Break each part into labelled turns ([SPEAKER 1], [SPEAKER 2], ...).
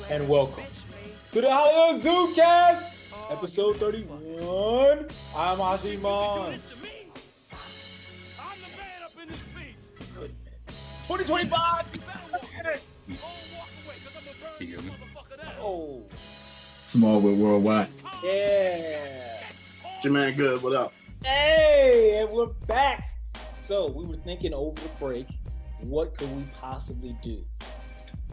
[SPEAKER 1] and welcome to the HollyHood Zoomcast, episode 31. I'm Ozzy Mon. Goodman. 2025. Oh.
[SPEAKER 2] Smallwood Worldwide.
[SPEAKER 1] Yeah.
[SPEAKER 3] Jermaine Good, what up?
[SPEAKER 1] Hey, and we're back. So we were thinking over the break, what could we possibly do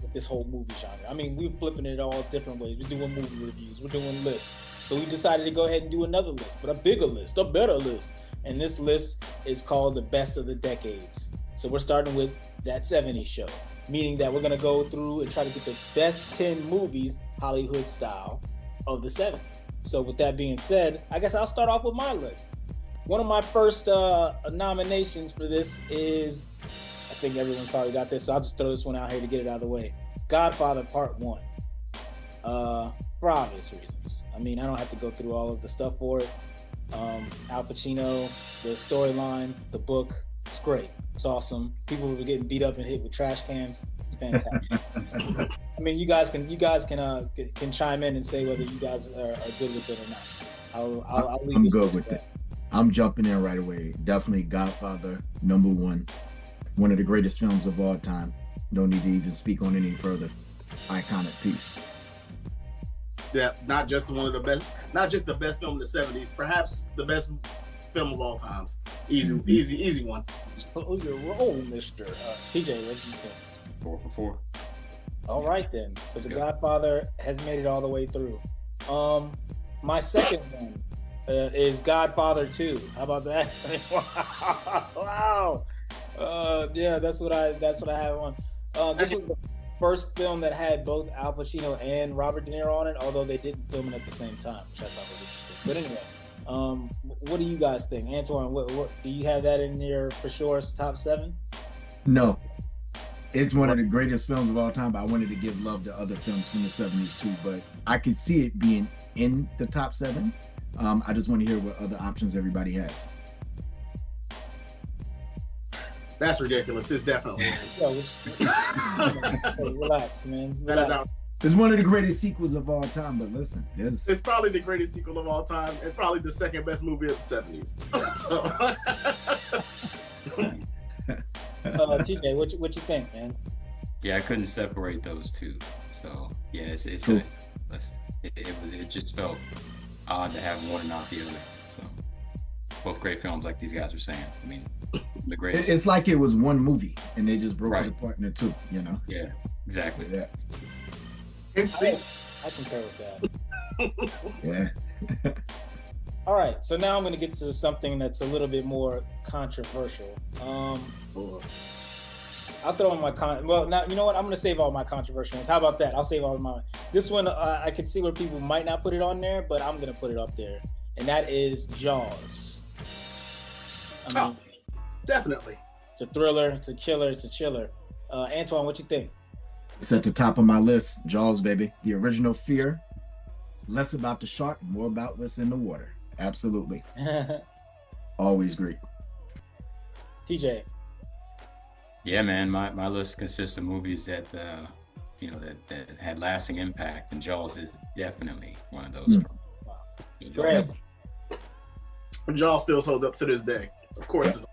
[SPEAKER 1] with this whole movie genre? I mean, we're flipping it all different ways. We're doing movie reviews, we're doing lists. So we decided to go ahead and do another list, but a bigger list, a better list. And this list is called the best of the decades. So we're starting with that 70's show, meaning that we're going to go through and try to get the best 10 movies, HollyHood style, of the 70's. So with that being said, I guess I'll start off with my list. One of my first nominations for this is, I think everyone's probably got this, so I'll just throw this one out here to get it out of the way. Godfather Part 1. For obvious reasons. I mean, I don't have to go through all of the stuff for it. Al Pacino, the storyline, the book, it's great. It's awesome. People were getting beat up and hit with trash cans. It's fantastic. I mean, you guys can chime in and say whether you guys are good with it or not. I'll leave
[SPEAKER 2] I'm good with it. I'm jumping in right away. Definitely Godfather, number one. One of the greatest films of all time. Don't need to even speak on any further. Iconic piece.
[SPEAKER 3] Yeah, not just one of the best, not just the best film of the 70's, perhaps the best film of all times. Easy one.
[SPEAKER 1] Oh, your role, Mr. TJ, what do you think?
[SPEAKER 4] 4 for 4.
[SPEAKER 1] All right then. So the Godfather has made it all the way through. My second one is Godfather 2. How about that? Wow. Yeah, that's what I have on. This was the first film that had both Al Pacino and Robert De Niro on it, although they didn't film it at the same time, which I thought was interesting. But anyway, what do you guys think? Antwon, what do you have that in your for sure top 7?
[SPEAKER 2] No. It's one of the greatest films of all time, but I wanted to give love to other films from the 70's too, but I could see it being in the top 7. I just want to hear what other options everybody has.
[SPEAKER 3] That's ridiculous. It's definitely.
[SPEAKER 1] Relax, man. Relax.
[SPEAKER 2] It's one of the greatest sequels of all time, but listen,
[SPEAKER 3] it's probably the greatest sequel of all time and probably the second best movie of the 70's. So.
[SPEAKER 1] TJ, what you think, man?
[SPEAKER 4] Yeah, I couldn't separate those two. So yeah,
[SPEAKER 2] Cool.
[SPEAKER 4] it just felt odd to have one and not the other. So both great films, like these guys were saying. I mean, the greatest.
[SPEAKER 2] It's like it was one movie and they just broke
[SPEAKER 4] Right.
[SPEAKER 2] it apart into two, you know?
[SPEAKER 4] Yeah, exactly.
[SPEAKER 2] Yeah.
[SPEAKER 3] And see,
[SPEAKER 1] I concur with that.
[SPEAKER 2] Yeah.
[SPEAKER 1] All right, so now I'm going to get to something that's a little bit more controversial. I'll throw in my well, now you know what? I'm going to save all my controversial ones. How about that? I'll save all of mine. This one, I can see where people might not put it on there, but I'm going to put it up there, and that is Jaws. I mean,
[SPEAKER 3] definitely.
[SPEAKER 1] It's a thriller. It's a killer. It's a chiller. Antwon, what you think?
[SPEAKER 2] It's at the top of my list. Jaws, baby. The original fear. Less about the shark, more about what's in the water. Absolutely. Always great.
[SPEAKER 1] TJ.
[SPEAKER 4] Yeah, man. My list consists of movies that that had lasting impact, and Jaws is definitely one of those.
[SPEAKER 1] Great.
[SPEAKER 3] Jaws still holds up to this day. Of course. It's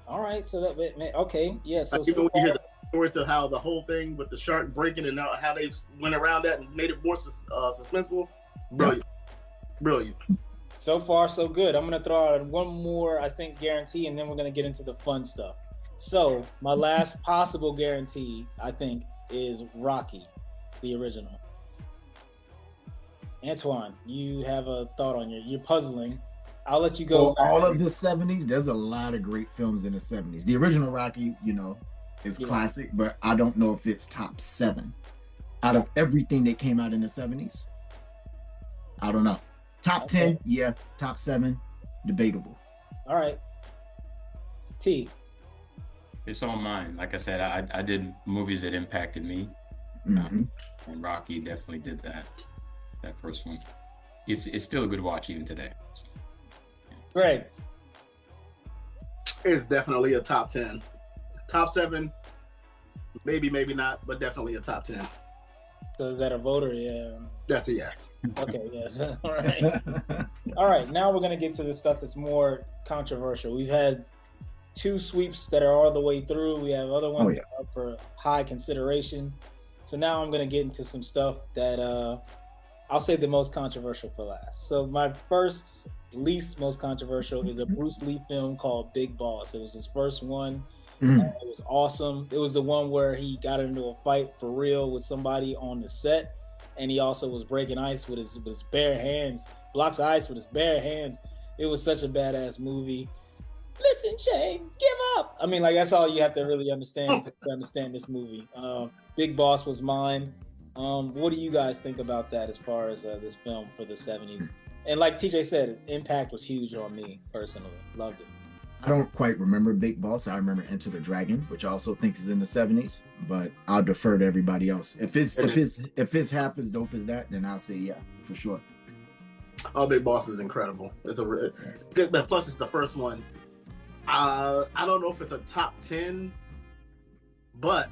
[SPEAKER 1] All right, so that okay, yeah. So
[SPEAKER 3] even when you hear the story to how the whole thing with the shark breaking and how they went around that and made it more suspenseful, brilliant.
[SPEAKER 1] So far, so good. I'm gonna throw out one more, I think, guarantee, and then we're gonna get into the fun stuff. So my last possible guarantee, I think, is Rocky, the original. Antwon, you have a thought on you're puzzling. I'll let you go.
[SPEAKER 2] For all of the 70's, there's a lot of great films in the 70's. The original Rocky, is classic, but I don't know if it's top 7. Out of everything that came out in the 70's, I don't know. Top 10, yeah. Top 7, debatable.
[SPEAKER 1] All right. T.
[SPEAKER 4] It's on mine. Like I said, I did movies that impacted me,
[SPEAKER 2] Mm-hmm.
[SPEAKER 4] and Rocky definitely did that first one. It's still a good watch even today. So, yeah.
[SPEAKER 1] Greg.
[SPEAKER 3] It's definitely a top 10. Top 7, Maybe, maybe not, but definitely a top 10.
[SPEAKER 1] So is that a voter? Yeah.
[SPEAKER 3] That's a yes.
[SPEAKER 1] Okay, yes. All right. All right, now we're going to get to the stuff that's more controversial. We've had 2 sweeps that are all the way through. We have other ones that are up for high consideration. So now I'm going to get into some stuff that I'll say the most controversial for last. So my first, least most controversial is a Bruce Lee film called Big Boss. It was his first one. It was awesome. It was the one where he got into a fight for real with somebody on the set, and he also was breaking ice with his bare hands, blocks of ice with his bare hands. It was such a badass movie. Listen, Shane, give up. I mean, like, that's all you have to really understand to understand this movie. Big Boss was mine. What do you guys think about that as far as this film for the 70s? And like TJ said, impact was huge on me personally. Loved it.
[SPEAKER 2] I don't quite remember Big Boss. I remember Enter the Dragon, which I also think is in the 70s, but I'll defer to everybody else. If it's half as dope as that, then I'll say yeah, for sure.
[SPEAKER 3] Oh, Big Boss is incredible. It's a good, but plus it's the first one. I don't know if it's a top 10, but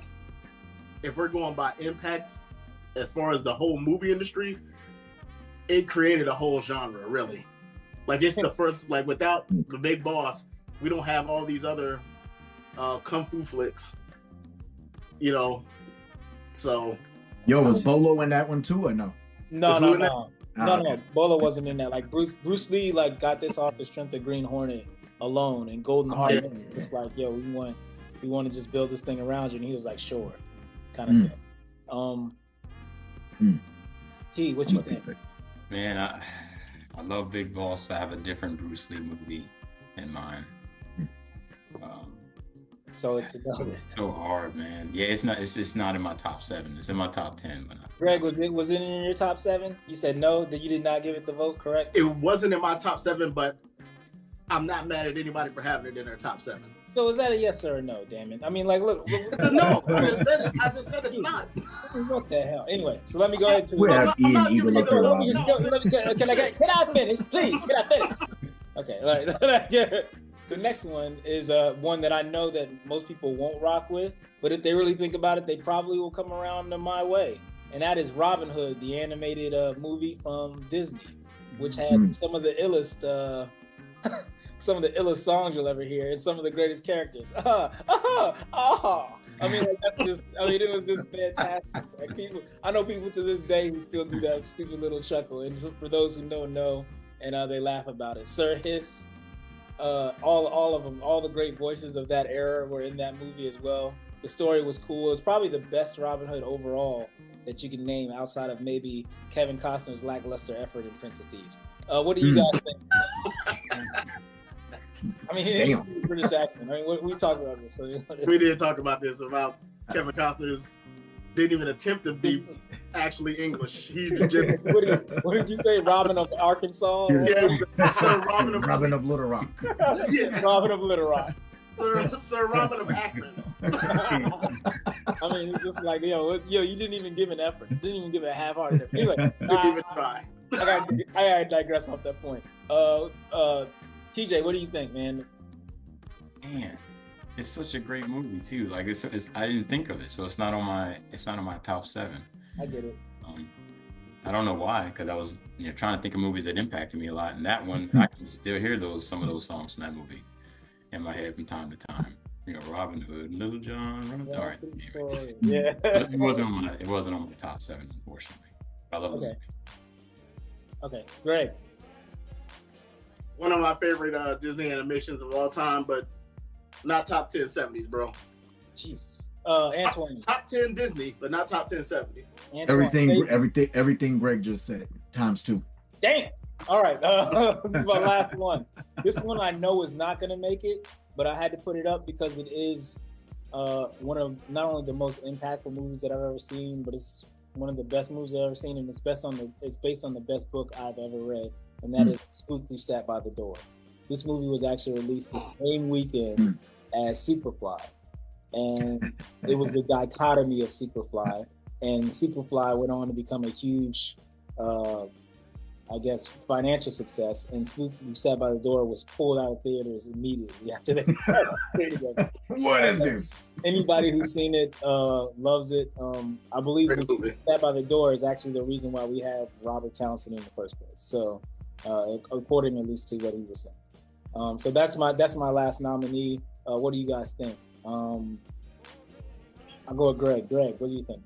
[SPEAKER 3] if we're going by impact, as far as the whole movie industry, it created a whole genre, really. Like, it's the first, like, without the Big Boss, we don't have all these other kung fu flicks, you know. So,
[SPEAKER 2] yo, was Bolo in that one too, or no?
[SPEAKER 1] No. Bolo wasn't in that. Like, Bruce Lee, like, got this off the strength of Green Hornet alone, and Golden Heart. It's like, yo, we want to just build this thing around you, and he was like, sure, kind of thing. T, what you think?
[SPEAKER 4] Man, I love Big Boss. I have a different Bruce Lee movie in mind.
[SPEAKER 1] So it's
[SPEAKER 4] so hard, man. Yeah, it's just not in my top 7. It's in my top 10. But
[SPEAKER 1] Greg, was it in your top 7? You said no, that you did not give it the vote, correct?
[SPEAKER 3] It wasn't in my top 7, but I'm not mad at anybody for having it in their top 7.
[SPEAKER 1] So is that a yes or a no? Damn it! I mean, like, look.
[SPEAKER 3] It's a no. I just said it's not.
[SPEAKER 1] What the hell? Anyway, so let me go ahead.
[SPEAKER 2] We have Ian Eagle up here.
[SPEAKER 1] Can I finish, please? Can I finish? Okay. All right. The next one is one that I know that most people won't rock with, but if they really think about it, they probably will come around to my way. And that is Robin Hood, the animated movie from Disney, which had some of the illest songs you'll ever hear, and some of the greatest characters. I mean, like, it was just fantastic. Like, I know people to this day who still do that stupid little chuckle, and for those who don't know, and they laugh about it. Sir Hiss, all of them, all the great voices of that era were in that movie as well. The story was cool. It was probably the best Robin Hood overall that you can name outside of maybe Kevin Costner's lackluster effort in Prince of Thieves. What do you guys think? I mean, he British accent. I mean, we talked about this. So
[SPEAKER 3] we did talk about this, about Kevin Costner's didn't even attempt to be actually English. He just
[SPEAKER 1] what did you say? Robin of Arkansas?
[SPEAKER 3] Yeah, Sir Robin
[SPEAKER 2] of Little Rock.
[SPEAKER 3] Yeah.
[SPEAKER 1] Robin of Little Rock.
[SPEAKER 3] Sir Robin of Akron.
[SPEAKER 1] I mean, it's just like, yo, you didn't even give an effort. Didn't even give a half-hearted effort. Anyway,
[SPEAKER 3] didn't even try.
[SPEAKER 1] I gotta digress off that point. TJ, what do you think, man?
[SPEAKER 4] Man, it's such a great movie too. Like, it's I didn't think of it, so it's not on my top 7.
[SPEAKER 1] I get it.
[SPEAKER 4] I don't know why, because I was trying to think of movies that impacted me a lot, and that one I can still hear some of those songs from that movie in my head from time to time. Robin Hood, Little John. All right, anyway.
[SPEAKER 1] Yeah.
[SPEAKER 4] It wasn't on my top 7, unfortunately. I love it.
[SPEAKER 1] Okay, Greg.
[SPEAKER 3] One of my favorite Disney animations of all time, but not top 10 70s, bro.
[SPEAKER 1] Jesus. Antwon.
[SPEAKER 3] Top 10 Disney, but not top 10 70.
[SPEAKER 1] Antwon.
[SPEAKER 2] Everything Greg just said, times 2.
[SPEAKER 1] Damn. All right. This is my last one. This one I know is not going to make it, but I had to put it up because it is one of not only the most impactful movies that I've ever seen, but it's one of the best movies I've ever seen, and it's based on the best book I've ever read, and that is Spook Who Sat by the Door. This movie was actually released the same weekend as Superfly, and it was the dichotomy of Superfly, and Superfly went on to become a huge I guess, financial success, and Spook Who Sat by the Door was pulled out of theaters immediately after they started.
[SPEAKER 2] What is this?
[SPEAKER 1] Anybody who's seen it loves it. I believe
[SPEAKER 3] Great
[SPEAKER 1] Spook
[SPEAKER 3] movie.
[SPEAKER 1] Who Sat by the Door is actually the reason why we have Robert Townsend in the first place. So, according at least to what he was saying. So that's my last nominee. What do you guys think? I'll go with Greg. Greg, what do you think?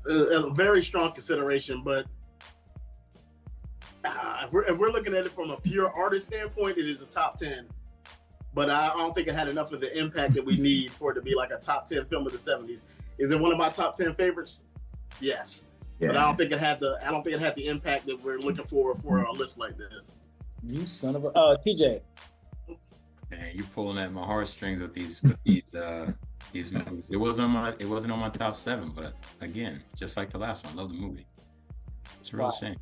[SPEAKER 3] A very strong consideration, but if we're looking at it from a pure artist standpoint, it is a top 10. But I don't think it had enough of the impact that we need for it to be like a top 10 film of the 70s. Is it one of my top 10 favorites? Yes. Yeah. But I don't think it had the impact that we're looking for a list like this.
[SPEAKER 1] You son of a TJ.
[SPEAKER 4] Man, you pulling at my heartstrings with these movies. It wasn't on my top 7, but again, just like the last one, I love the movie. It's a real shame.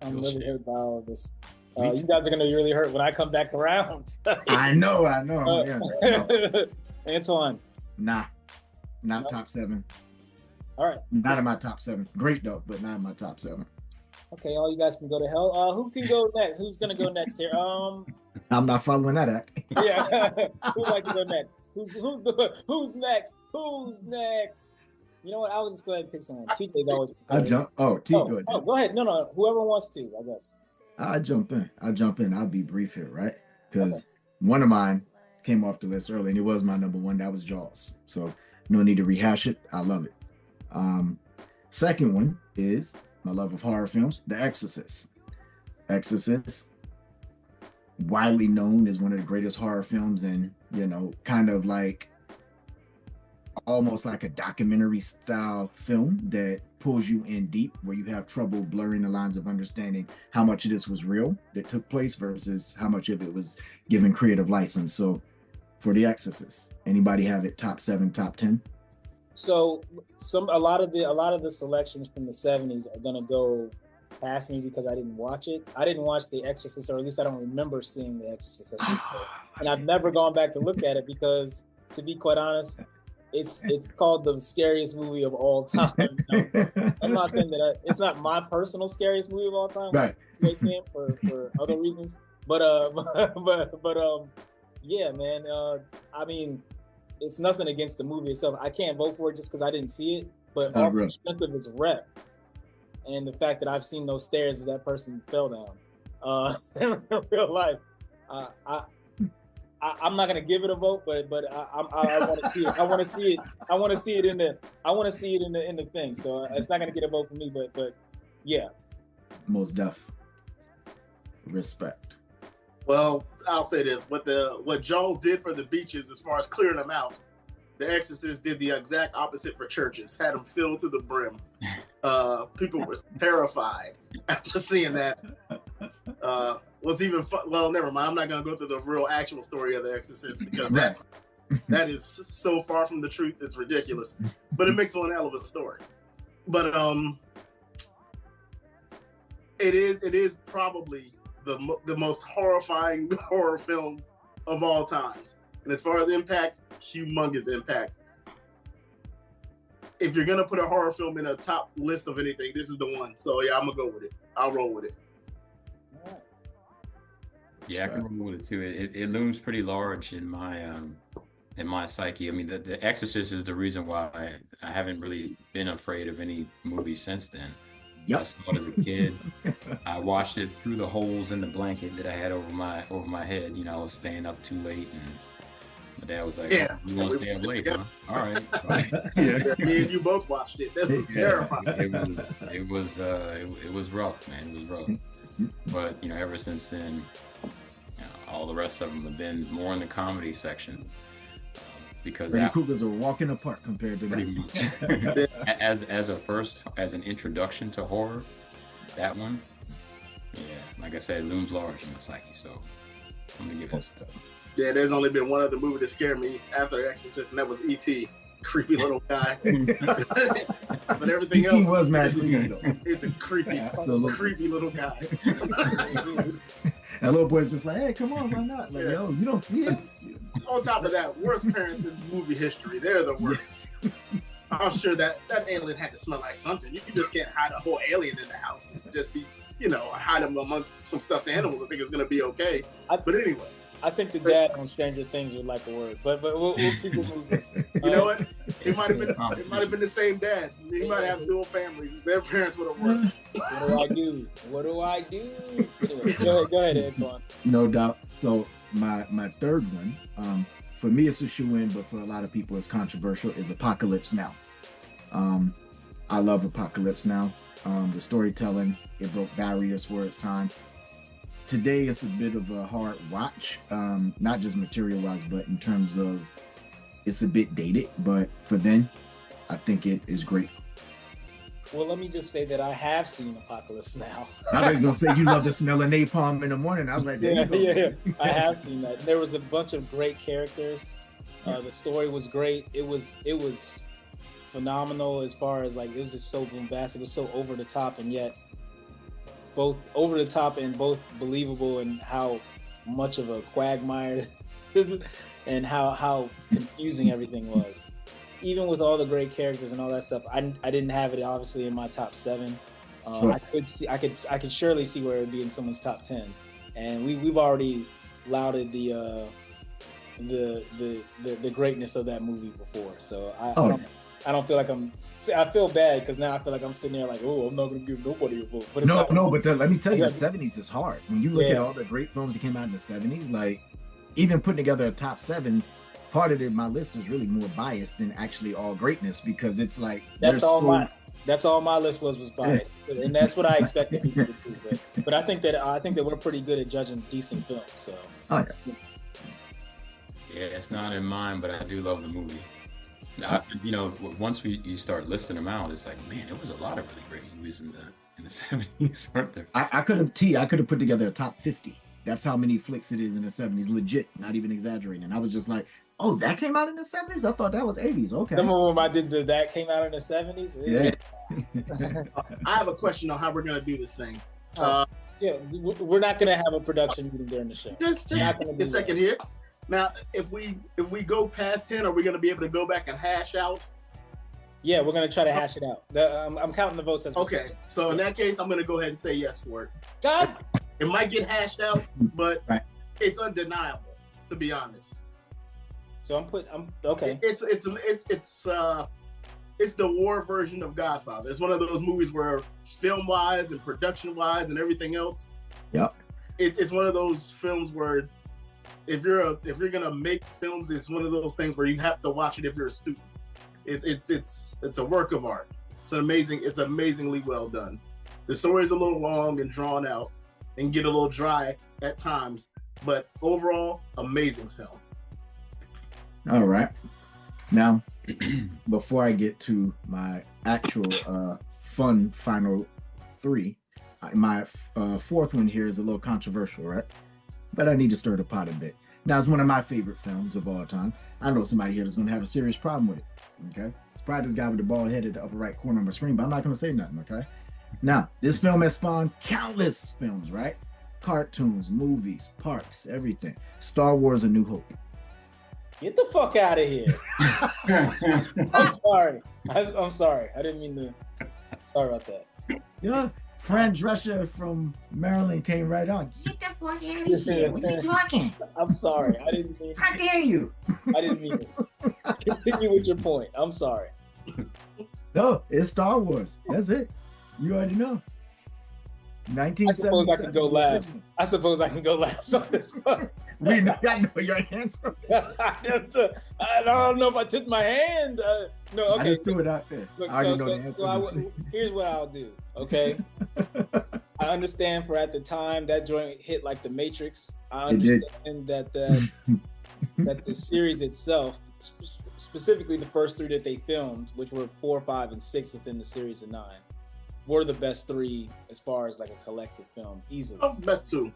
[SPEAKER 1] I'm really hurt by all of this. You guys are gonna be really hurt when I come back around.
[SPEAKER 2] I know.
[SPEAKER 1] Antwon.
[SPEAKER 2] Not top 7.
[SPEAKER 1] All right.
[SPEAKER 2] Not in my top 7. Great though, but not in my top 7.
[SPEAKER 1] Okay, all you guys can go to hell. Who can go next? Who's gonna go next here?
[SPEAKER 2] I'm not following that act.
[SPEAKER 1] Yeah. Who'd like to go next? Who's next? Who's next? You know what? I'll just go ahead and pick someone. TJ's always.
[SPEAKER 2] I jump. Oh, T. Good.
[SPEAKER 1] Oh, go ahead. No. Whoever wants to, I guess.
[SPEAKER 2] I jump in. I'll be brief here, right? Because one of mine came off the list early, and it was my number 1. That was Jaws. So no need to rehash it. I love it. Second one is my love of horror films, The Exorcist. Exorcist, widely known as one of the greatest horror films, and kind of like almost like a documentary style film that pulls you in deep, where you have trouble blurring the lines of understanding how much of this was real that took place versus how much of it was given creative license. So for The Exorcist, anybody have it top 7, top 10?
[SPEAKER 1] So a lot of the selections from the 70s are gonna go past me because I didn't watch it. I didn't watch The Exorcist, or at least I don't remember seeing The Exorcist. And I've never gone back to look at it because, to be quite honest, it's called the scariest movie of all time. I'm not saying that it's not my personal scariest movie of all time.
[SPEAKER 2] Right.
[SPEAKER 1] For other reasons, but yeah, man. I mean, it's nothing against the movie itself. I can't vote for it just because I didn't see it, but off the strength of its rep and the fact that I've seen those stairs as that person fell down in real life, I'm not gonna give it a vote, but I want to see it. I want to see it in the thing. So it's not gonna get a vote for me, but yeah.
[SPEAKER 2] Most def. Respect.
[SPEAKER 3] Well, I'll say this: what Jaws did for the beaches, as far as clearing them out, The Exorcist did the exact opposite for churches. Had them filled to the brim. People were terrified after seeing that. Was even well, never mind. I'm not gonna go through the real actual story of The Exorcist because that is so far from the truth. It's ridiculous, but it makes one hell of a story. But it is probably the most horrifying horror film of all times. And as far as impact, humongous impact. If you're gonna put a horror film in a top list of anything, this is the one. So yeah, I'm gonna go with it. I'll roll with it.
[SPEAKER 4] Yeah, I can roll with it too. It looms pretty large in my psyche. I mean, the Exorcist is the reason why I haven't really been afraid of any movie since then.
[SPEAKER 2] Yep.
[SPEAKER 4] I saw it as a kid. I watched it through the holes in the blanket that I had over my head. I was staying up too late, and my dad was like,
[SPEAKER 3] "Yeah,
[SPEAKER 4] you want to stay up late, huh? All right."
[SPEAKER 3] Yeah, me and you both watched it. That was terrifying.
[SPEAKER 4] It was rough, man. It was rough. But ever since then, all the rest of them have been more in the comedy section. Because
[SPEAKER 2] Freddy Krueger's a walk in the park compared to
[SPEAKER 4] that. as an introduction to horror, that one, like I said, looms large in my psyche. So I'm gonna give it.
[SPEAKER 3] Yeah, there's only been one other movie that scared me after The Exorcist, and that was E.T. Creepy little guy. But everything else
[SPEAKER 2] was mad creepy though.
[SPEAKER 3] It's a creepy little guy.
[SPEAKER 2] That little boy's just like, hey, come on, why not? Like, yo, you don't see it.
[SPEAKER 3] On top of that, worst parents in movie history. They're the worst. I'm sure that alien had to smell like something. You just can't hide a whole alien in the house and just be, hide them amongst some stuffed animals. I think it's gonna be okay. But anyway,
[SPEAKER 1] I think the dad on Stranger Things would like a word, but we'll keep it moving.
[SPEAKER 3] You know what? It might have been the same dad. He might have dual families. Their parents were the worst.
[SPEAKER 1] What do I do? Anyway, go ahead, Antwon.
[SPEAKER 2] No doubt. So my third one, for me it's a shoe-in, but for a lot of people it's controversial, is Apocalypse Now. I love Apocalypse Now. The storytelling, it broke barriers for its time. Today it's a bit of a hard watch, not just material-wise, but in terms of it's a bit dated, but for then, I think it is great.
[SPEAKER 1] Well, let me just say that I have seen Apocalypse Now.
[SPEAKER 2] I was gonna say you love the smell of napalm in the morning. I was like,
[SPEAKER 1] yeah. I have seen that. There was a bunch of great characters. The story was great. It was phenomenal as far as like it was just so bombastic. It was so over the top, and yet both over the top and both believable, and how much of a quagmire and how confusing everything was. Even with all the great characters and all that stuff, I didn't have it obviously in my top 7.
[SPEAKER 2] Sure.
[SPEAKER 1] I could surely see where it would be in someone's top 10, and we've already lauded the greatness of that movie before. So I don't feel like I feel bad because now I feel like I'm sitting there like, oh, I'm not gonna give nobody a vote. But
[SPEAKER 2] let me tell you, the 70s is hard. When you look at all the great films that came out in the 70s, like even putting together a top 7. Part of my list is really more biased than actually all greatness, because it's like
[SPEAKER 1] that's all my list was biased, and that's what I expected people to do. But I think that we're pretty good at judging decent films. So
[SPEAKER 2] yeah,
[SPEAKER 4] it's not in mine, but I do love the movie. Once you start listing them out, it's like, man, there was a lot of really great movies in the 70s, weren't there?
[SPEAKER 2] I could have put together a top 50. That's how many flicks it is in the 70s, legit, not even exaggerating. And I was just like, oh, that came out in the 70s? I thought that was 80s. Okay.
[SPEAKER 1] Some of them I did that came out in the 70s.
[SPEAKER 2] Yeah.
[SPEAKER 3] I have a question on how we're gonna do this thing.
[SPEAKER 1] We're not gonna have a production meeting during the show.
[SPEAKER 3] Just a second here. Now, if we go past 10, are we gonna be able to go back and hash out?
[SPEAKER 1] Yeah, we're gonna try to hash it out. I'm counting the votes as
[SPEAKER 3] okay. So in that case, I'm gonna go ahead and say yes for it.
[SPEAKER 1] God,
[SPEAKER 3] it might get hashed out, but it's undeniable, to be honest.
[SPEAKER 1] So I'm okay.
[SPEAKER 3] It's the war version of Godfather. It's one of those movies where film wise and production wise and everything else.
[SPEAKER 2] Yep.
[SPEAKER 3] It's one of those films where if you're gonna make films, it's one of those things where you have to watch it if you're a student. It's a work of art. It's amazingly well done. The story is a little long and drawn out and get a little dry at times, but overall, amazing film.
[SPEAKER 2] All right. Now, before I get to my actual fun final 3, my fourth one here is a little controversial, right? But I need to stir the pot a bit. Now, it's one of my favorite films of all time. I know somebody here that's going to have a serious problem with it, okay? It's probably this guy with the bald head at the upper right corner of my screen, but I'm not going to say nothing, okay? Now, this film has spawned countless films, right? Cartoons, movies, parks, everything. Star Wars: A New Hope.
[SPEAKER 1] Get the fuck out of here. I'm sorry. I'm sorry. I didn't mean to. Sorry about that.
[SPEAKER 2] Yeah, Fran Drescher from Maryland came right on. Get the fuck out of here. What are you talking?
[SPEAKER 1] I'm sorry. I didn't mean.
[SPEAKER 2] How dare you?
[SPEAKER 1] I didn't mean it. Continue with your point. I'm sorry.
[SPEAKER 2] No, it's Star Wars. That's it. You already know. 1977.
[SPEAKER 1] I suppose I can go last. I suppose I can go last on this one.
[SPEAKER 2] I know your answer.
[SPEAKER 1] I don't know if I took my hand. No, okay.
[SPEAKER 2] I just threw it out there.
[SPEAKER 1] Look,
[SPEAKER 2] I already know the answer.
[SPEAKER 1] Here's what I'll do, okay? I understand for at the time that joint hit like the Matrix. I understand that the series itself, specifically the first 3 that they filmed, which were 4, 5, and 6 within the series of 9, were the best 3 as far as like a collective film, easily.
[SPEAKER 3] Oh, best 2.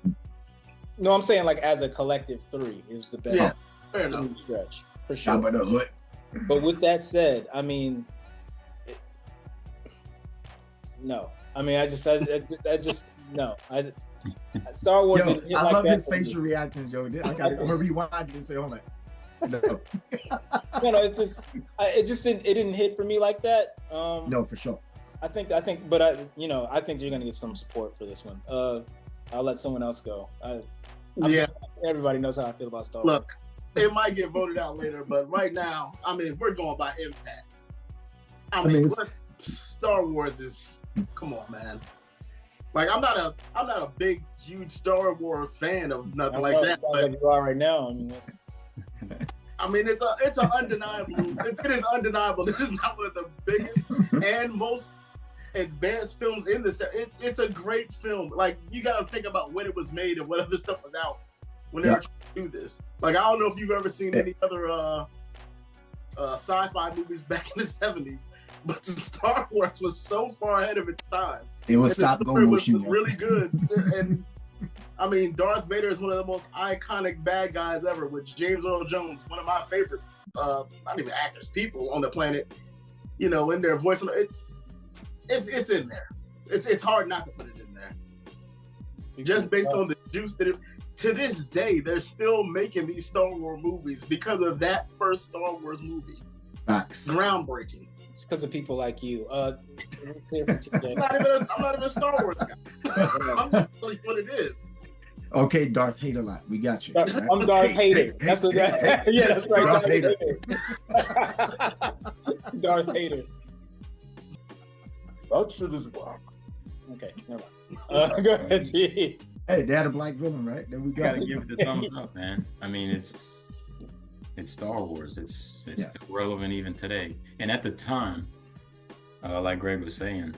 [SPEAKER 1] No, I'm saying like as a collective 3, it was the best.
[SPEAKER 3] Yeah, fair enough.
[SPEAKER 1] Stretch for sure.
[SPEAKER 2] How about the hood?
[SPEAKER 1] But with that said, I mean, no. I mean, I just no. Star Wars.
[SPEAKER 2] Yo, I love his facial reactions, yo. I'm gonna rewind and say, hold on. No.
[SPEAKER 1] It's just it didn't hit for me like that.
[SPEAKER 2] No, for sure.
[SPEAKER 1] I think, but I think you're gonna get some support for this one. I'll let someone else go. Everybody knows how I feel about Star Wars.
[SPEAKER 3] Look, it might get voted out later, but right now, I mean, we're going by impact. I mean Star Wars is, come on, man. Like, I'm not a big, huge Star Wars fan of nothing like that. But
[SPEAKER 1] like you are right now.
[SPEAKER 3] I mean, it's an undeniable. It is undeniable. It is not one of the biggest and most advanced films in this. It's a great film. Like, you got to think about when it was made and what other stuff was out when they were trying to do this. Like, I don't know if you've ever seen any other sci-fi movies back in the 70s, but Star Wars was so far ahead of its time.
[SPEAKER 2] It was stop-go motion.
[SPEAKER 3] It was really good. And I mean, Darth Vader is one of the most iconic bad guys ever, with James Earl Jones, one of my favorite, not even actors, people on the planet, in their voice. It's in there. It's hard not to put it in there. Just based on the juice that to this day, they're still making these Star Wars movies because of that first Star Wars movie.
[SPEAKER 2] Facts.
[SPEAKER 3] Groundbreaking.
[SPEAKER 1] It's because of people like you.
[SPEAKER 3] I'm not even a Star Wars guy. I'm just telling you what it is.
[SPEAKER 2] Okay, Darth Hater lot. We got you.
[SPEAKER 1] I'm Darth Hater. That's what that. Yeah, that's right. Darth Hater. Darth Hater. That shit is wild. Okay, never mind. Go ahead, T.
[SPEAKER 2] Hey, they had a black villain, right? There we go.
[SPEAKER 4] Gotta give it the thumbs up, man. I mean, it's Star Wars. It's still relevant even today. And at the time, like Greg was saying,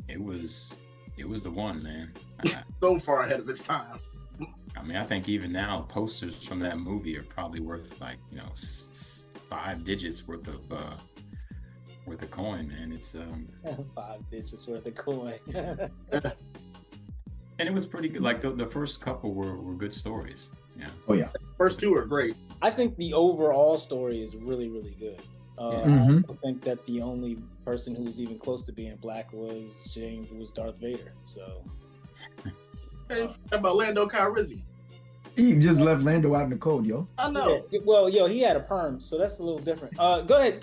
[SPEAKER 4] it was the one, man.
[SPEAKER 3] So far ahead of its time.
[SPEAKER 4] I mean, I think even now, posters from that movie are probably worth 5 digits worth of coin, man. It's
[SPEAKER 1] 5 digits worth of coin.
[SPEAKER 4] And it was pretty good. Like the first couple were good stories. Yeah.
[SPEAKER 2] Oh yeah.
[SPEAKER 3] First two are great.
[SPEAKER 1] I think the overall story is really, really good. I think that the only person who was even close to being black was James, who was Darth Vader. So.
[SPEAKER 3] Hey, about Lando Calrissian.
[SPEAKER 2] He just left Lando out in the cold, yo.
[SPEAKER 3] I know.
[SPEAKER 1] Yeah. Well, he had a perm, so that's a little different. Go ahead.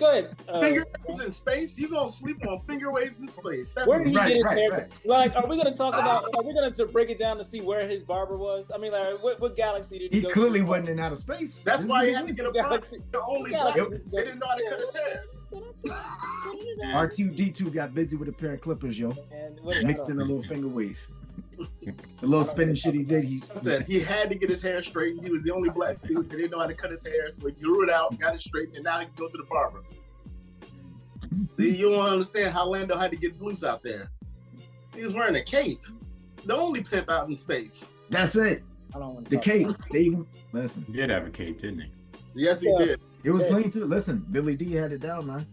[SPEAKER 3] Finger waves in space? You gonna sleep on finger waves in space? That's
[SPEAKER 1] where did he get his hair?
[SPEAKER 2] Right.
[SPEAKER 1] Like, are we gonna talk about? Are we gonna break it down to see where his barber was? I mean, like, what galaxy did he go
[SPEAKER 2] clearly
[SPEAKER 1] to?
[SPEAKER 2] wasn't in outer space.
[SPEAKER 3] That's why he had to get a perm. The only black.
[SPEAKER 1] Galaxy.
[SPEAKER 3] They didn't know how to cut his hair.
[SPEAKER 2] R2D2 got busy with a pair of clippers, yo.
[SPEAKER 1] And
[SPEAKER 2] mixed in a little finger wave. The little spinning shit he did.
[SPEAKER 3] I said he had to get his hair straightened. He was the only black dude that didn't know how to cut his hair, so he grew it out, got it straightened, and now he can go to the barber. See, you don't understand how Lando had to get loose out there. He was wearing a cape. The only pimp out in space.
[SPEAKER 2] That's it.
[SPEAKER 1] I don't want
[SPEAKER 2] the cape. They even listen.
[SPEAKER 4] He did have a cape, didn't he?
[SPEAKER 3] Yes, he did.
[SPEAKER 2] It was clean too. Listen, Billy D had it down, man.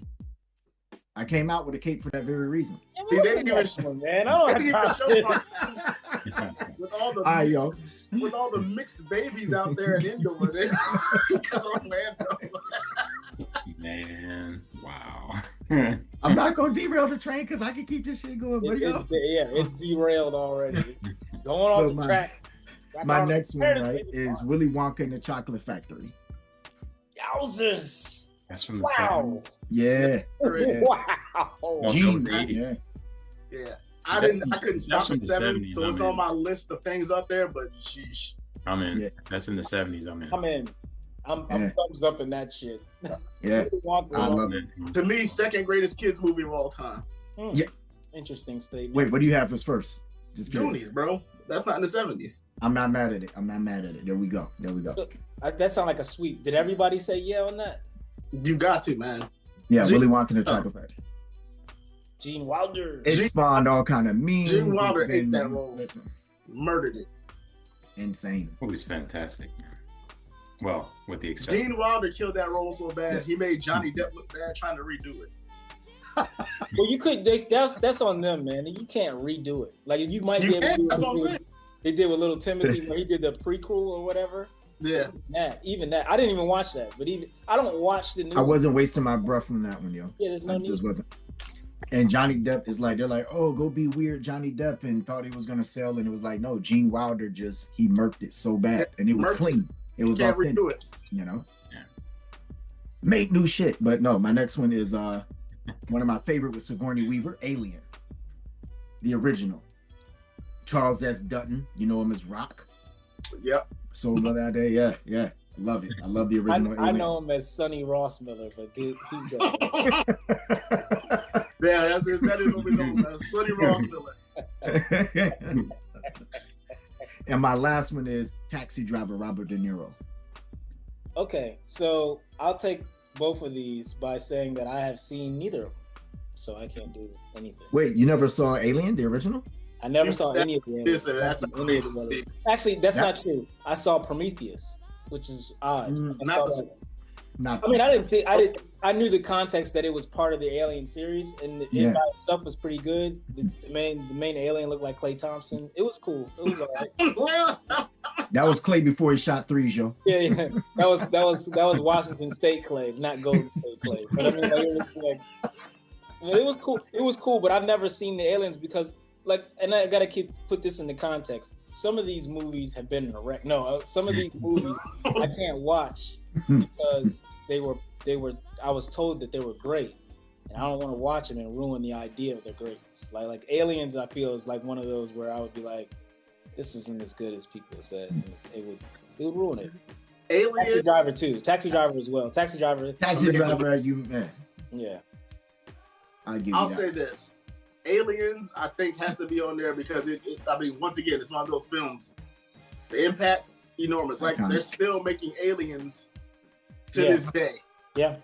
[SPEAKER 2] I came out with a cape for that very reason.
[SPEAKER 3] They didn't even show,
[SPEAKER 1] man. I don't have time.
[SPEAKER 3] With all the
[SPEAKER 2] yo.
[SPEAKER 3] With all the mixed babies out there in Inglewood, because of Lando.
[SPEAKER 4] Man, wow.
[SPEAKER 2] I'm not gonna derail the train because I can keep this shit going, buddy.
[SPEAKER 1] It's derailed already. It's going off the tracks.
[SPEAKER 2] My next one, right, is Willy Wonka and the Chocolate Factory.
[SPEAKER 1] Yowzers!
[SPEAKER 4] That's from the 70s.
[SPEAKER 2] Yeah.
[SPEAKER 1] Wow.
[SPEAKER 2] Gene.
[SPEAKER 3] Yeah. I couldn't stop at 7, so it's on my list of things up there, but sheesh.
[SPEAKER 4] I'm in. Yeah. That's in the 70s. I'm in.
[SPEAKER 1] I'm thumbs up in that shit.
[SPEAKER 2] Yeah. I love it.
[SPEAKER 3] To me, second greatest kids movie of all time.
[SPEAKER 2] Yeah.
[SPEAKER 1] Interesting statement.
[SPEAKER 2] Wait, what do you have as first?
[SPEAKER 3] Just Goonies, bro. That's not in the 70s.
[SPEAKER 2] I'm not mad at it. There we go.
[SPEAKER 1] That sounds like a sweep. Did everybody say yeah on that?
[SPEAKER 3] You got to, man.
[SPEAKER 2] Yeah, Willy Wonka and the Chocolate Factory.
[SPEAKER 1] Gene Wilder.
[SPEAKER 2] It spawned all kind of memes.
[SPEAKER 3] Gene Wilder ate that role. Listen, murdered it.
[SPEAKER 2] Insane.
[SPEAKER 4] It was fantastic, man. Well, with the exception.
[SPEAKER 3] Gene Wilder killed that role so bad, he made Johnny Depp look bad trying to redo it.
[SPEAKER 1] Well, you could. That's on them, man. You can't redo it. Like you might be able to.
[SPEAKER 3] That's what I'm saying.
[SPEAKER 1] They did with Little Timothy where he did the prequel or whatever.
[SPEAKER 3] Yeah.
[SPEAKER 1] Even that. I didn't even watch that. But I don't watch the new.
[SPEAKER 2] I wasn't wasting my breath from that one, yo.
[SPEAKER 1] Yeah, there's no
[SPEAKER 2] need. Just wasn't. And Johnny Depp is like, they're like, oh, go be weird, Johnny Depp, and thought he was gonna sell, and it was like, no, Gene Wilder he murked it so bad, and it was clean. It was authentic.
[SPEAKER 3] Redo it.
[SPEAKER 2] You know.
[SPEAKER 4] Yeah.
[SPEAKER 2] make new shit. But no, my next one is one of my favorite with Sigourney Weaver, Alien, the original. Charles S. Dutton, you know him as Rock.
[SPEAKER 3] Yep.
[SPEAKER 2] So that day, yeah. Love it. I love the original.
[SPEAKER 1] I know him as Sonny Rossmiller, but keep going.
[SPEAKER 3] Yeah, that is what we know as Sonny Rossmiller.
[SPEAKER 2] And my last one is Taxi Driver, Robert De Niro.
[SPEAKER 1] Okay, so I'll take both of these by saying that I have seen neither of them, so I can't do anything.
[SPEAKER 2] Wait, you never saw Alien, the original?
[SPEAKER 1] I never saw any of them. Actually, that's not true. I saw Prometheus, which is odd. I mean, I didn't see. I knew the context that it was part of the Alien series, and it by itself was pretty good. The main alien looked like Klay Thompson. It was cool. It was alright.
[SPEAKER 2] That was Clay before he shot threes, yo.
[SPEAKER 1] Yeah. That was Washington State Clay, not Golden State Clay. But I mean, it was cool. It was cool, but I've never seen the aliens because, and I gotta put this into context. Some of these movies have been in a wreck. No, some of these movies I can't watch because they were. I was told that they were great, and I don't want to watch them and ruin the idea of their greatness. Like Aliens, I feel is like one of those where I would be like, this isn't as good as people said. And it would ruin it.
[SPEAKER 3] Alien.
[SPEAKER 1] Taxi Driver too. Taxi Driver as well. Taxi Driver,
[SPEAKER 2] you man.
[SPEAKER 1] Yeah.
[SPEAKER 3] I'll say this. Aliens, I think, has to be on there because I mean, once again, it's one of those films. The impact, enormous. Like, they're still making Aliens to this day.
[SPEAKER 1] Yeah.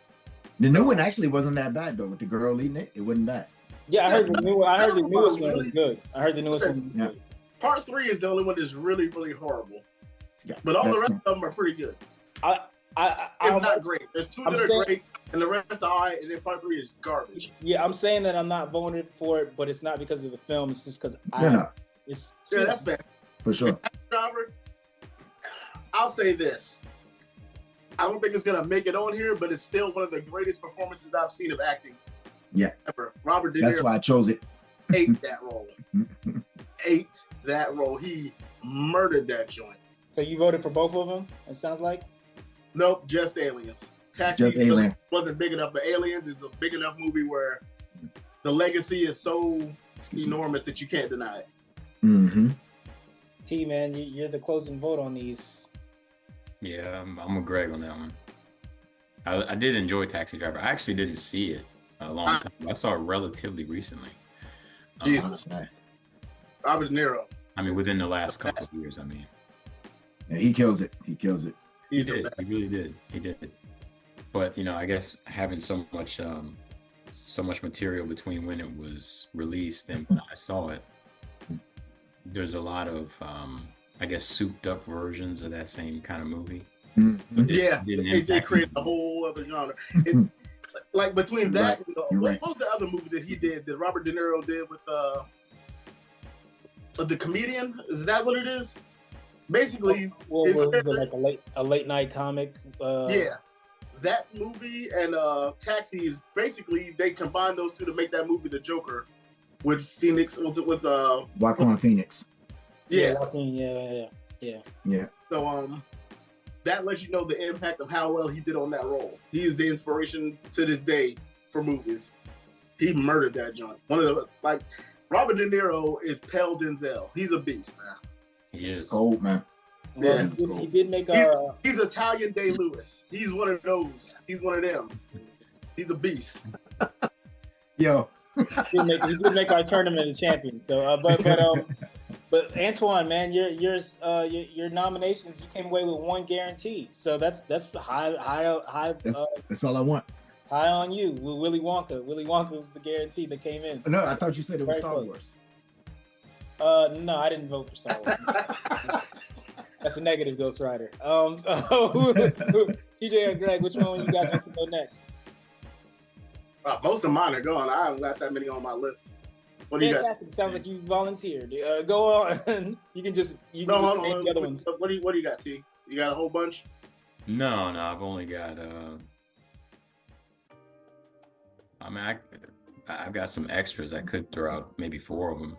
[SPEAKER 2] The new one actually wasn't that bad, though, with the girl leading it. It wasn't bad.
[SPEAKER 1] Yeah, I heard the newest one was good. I heard the newest one was good.
[SPEAKER 3] Part 3 is the only one that's really, really horrible. Yeah, but all the rest of them are pretty good. It's not great. There's 2 that are great, and the rest are all right, and then part 3 is garbage.
[SPEAKER 1] Yeah, I'm saying that I'm not voting for it, but it's not because of the film. It's just because
[SPEAKER 3] that's fair.
[SPEAKER 2] For sure.
[SPEAKER 3] Driver, I'll say this. I don't think it's going to make it on here, but it's still one of the greatest performances I've seen of acting.
[SPEAKER 2] Yeah.
[SPEAKER 3] Ever. Robert De Niro.
[SPEAKER 2] That's why I chose it.
[SPEAKER 3] Ate that role. Ate that role. He murdered that joint.
[SPEAKER 1] So you voted for both of them, it sounds like?
[SPEAKER 3] Nope, just Aliens. Taxi wasn't big enough, but Aliens is a big enough movie where the legacy is so enormous that you can't deny it.
[SPEAKER 2] Mm-hmm.
[SPEAKER 1] T, man, you're the closing vote on these.
[SPEAKER 4] Yeah, I'm with Greg on that one. I did enjoy Taxi Driver. I actually didn't see it a long time. I saw it relatively recently.
[SPEAKER 3] Jesus. Robert De Niro.
[SPEAKER 4] I mean, within the last couple of years, I mean.
[SPEAKER 2] Yeah, he kills it.
[SPEAKER 3] He
[SPEAKER 4] really did. He did. But, I guess having so much material between when it was released and when I saw it, there's a lot of, I guess, souped up versions of that same kind of movie.
[SPEAKER 2] Mm-hmm.
[SPEAKER 3] They created a whole other genre. Like between that, what was the other movie that he did that Robert De Niro did with the Comedian? Is that what it is? Basically,
[SPEAKER 1] was it like a late night comic?
[SPEAKER 3] That movie and Taxi is basically they combined those two to make that movie The Joker with Phoenix with
[SPEAKER 2] Joaquin Phoenix.
[SPEAKER 3] Yeah. So that lets you know the impact of how well he did on that role. He is the inspiration to this day for movies. He murdered that joint. One of the Robert De Niro is Pell Denzel. He's a beast, man.
[SPEAKER 4] He is
[SPEAKER 2] cold, man.
[SPEAKER 3] Yeah,
[SPEAKER 1] he did make
[SPEAKER 3] he's Italian Day-Lewis. He's one of those. He's one of them. He's a beast.
[SPEAKER 2] Yo,
[SPEAKER 1] he did make our tournament a champion. So, but Antwon, man, your nominations, you came away with one guarantee. So that's high.
[SPEAKER 2] That's all I want.
[SPEAKER 1] High on you, with Willy Wonka. Willy Wonka was the guarantee that came in.
[SPEAKER 2] No, I thought you said it was Star Wars.
[SPEAKER 1] No, I didn't vote for Star Wars. That's a negative, Ghost Rider. TJ or Greg, which one you guys want to go next?
[SPEAKER 3] Most of mine are gone. I haven't got that many on my list. What do you got?
[SPEAKER 1] Fantastic. Sounds like you volunteered. Go on. You can just name the other ones.
[SPEAKER 3] What do you got, T? You got a whole bunch?
[SPEAKER 4] No, I've only got. I mean, I've got some extras. I could throw out maybe 4 of them,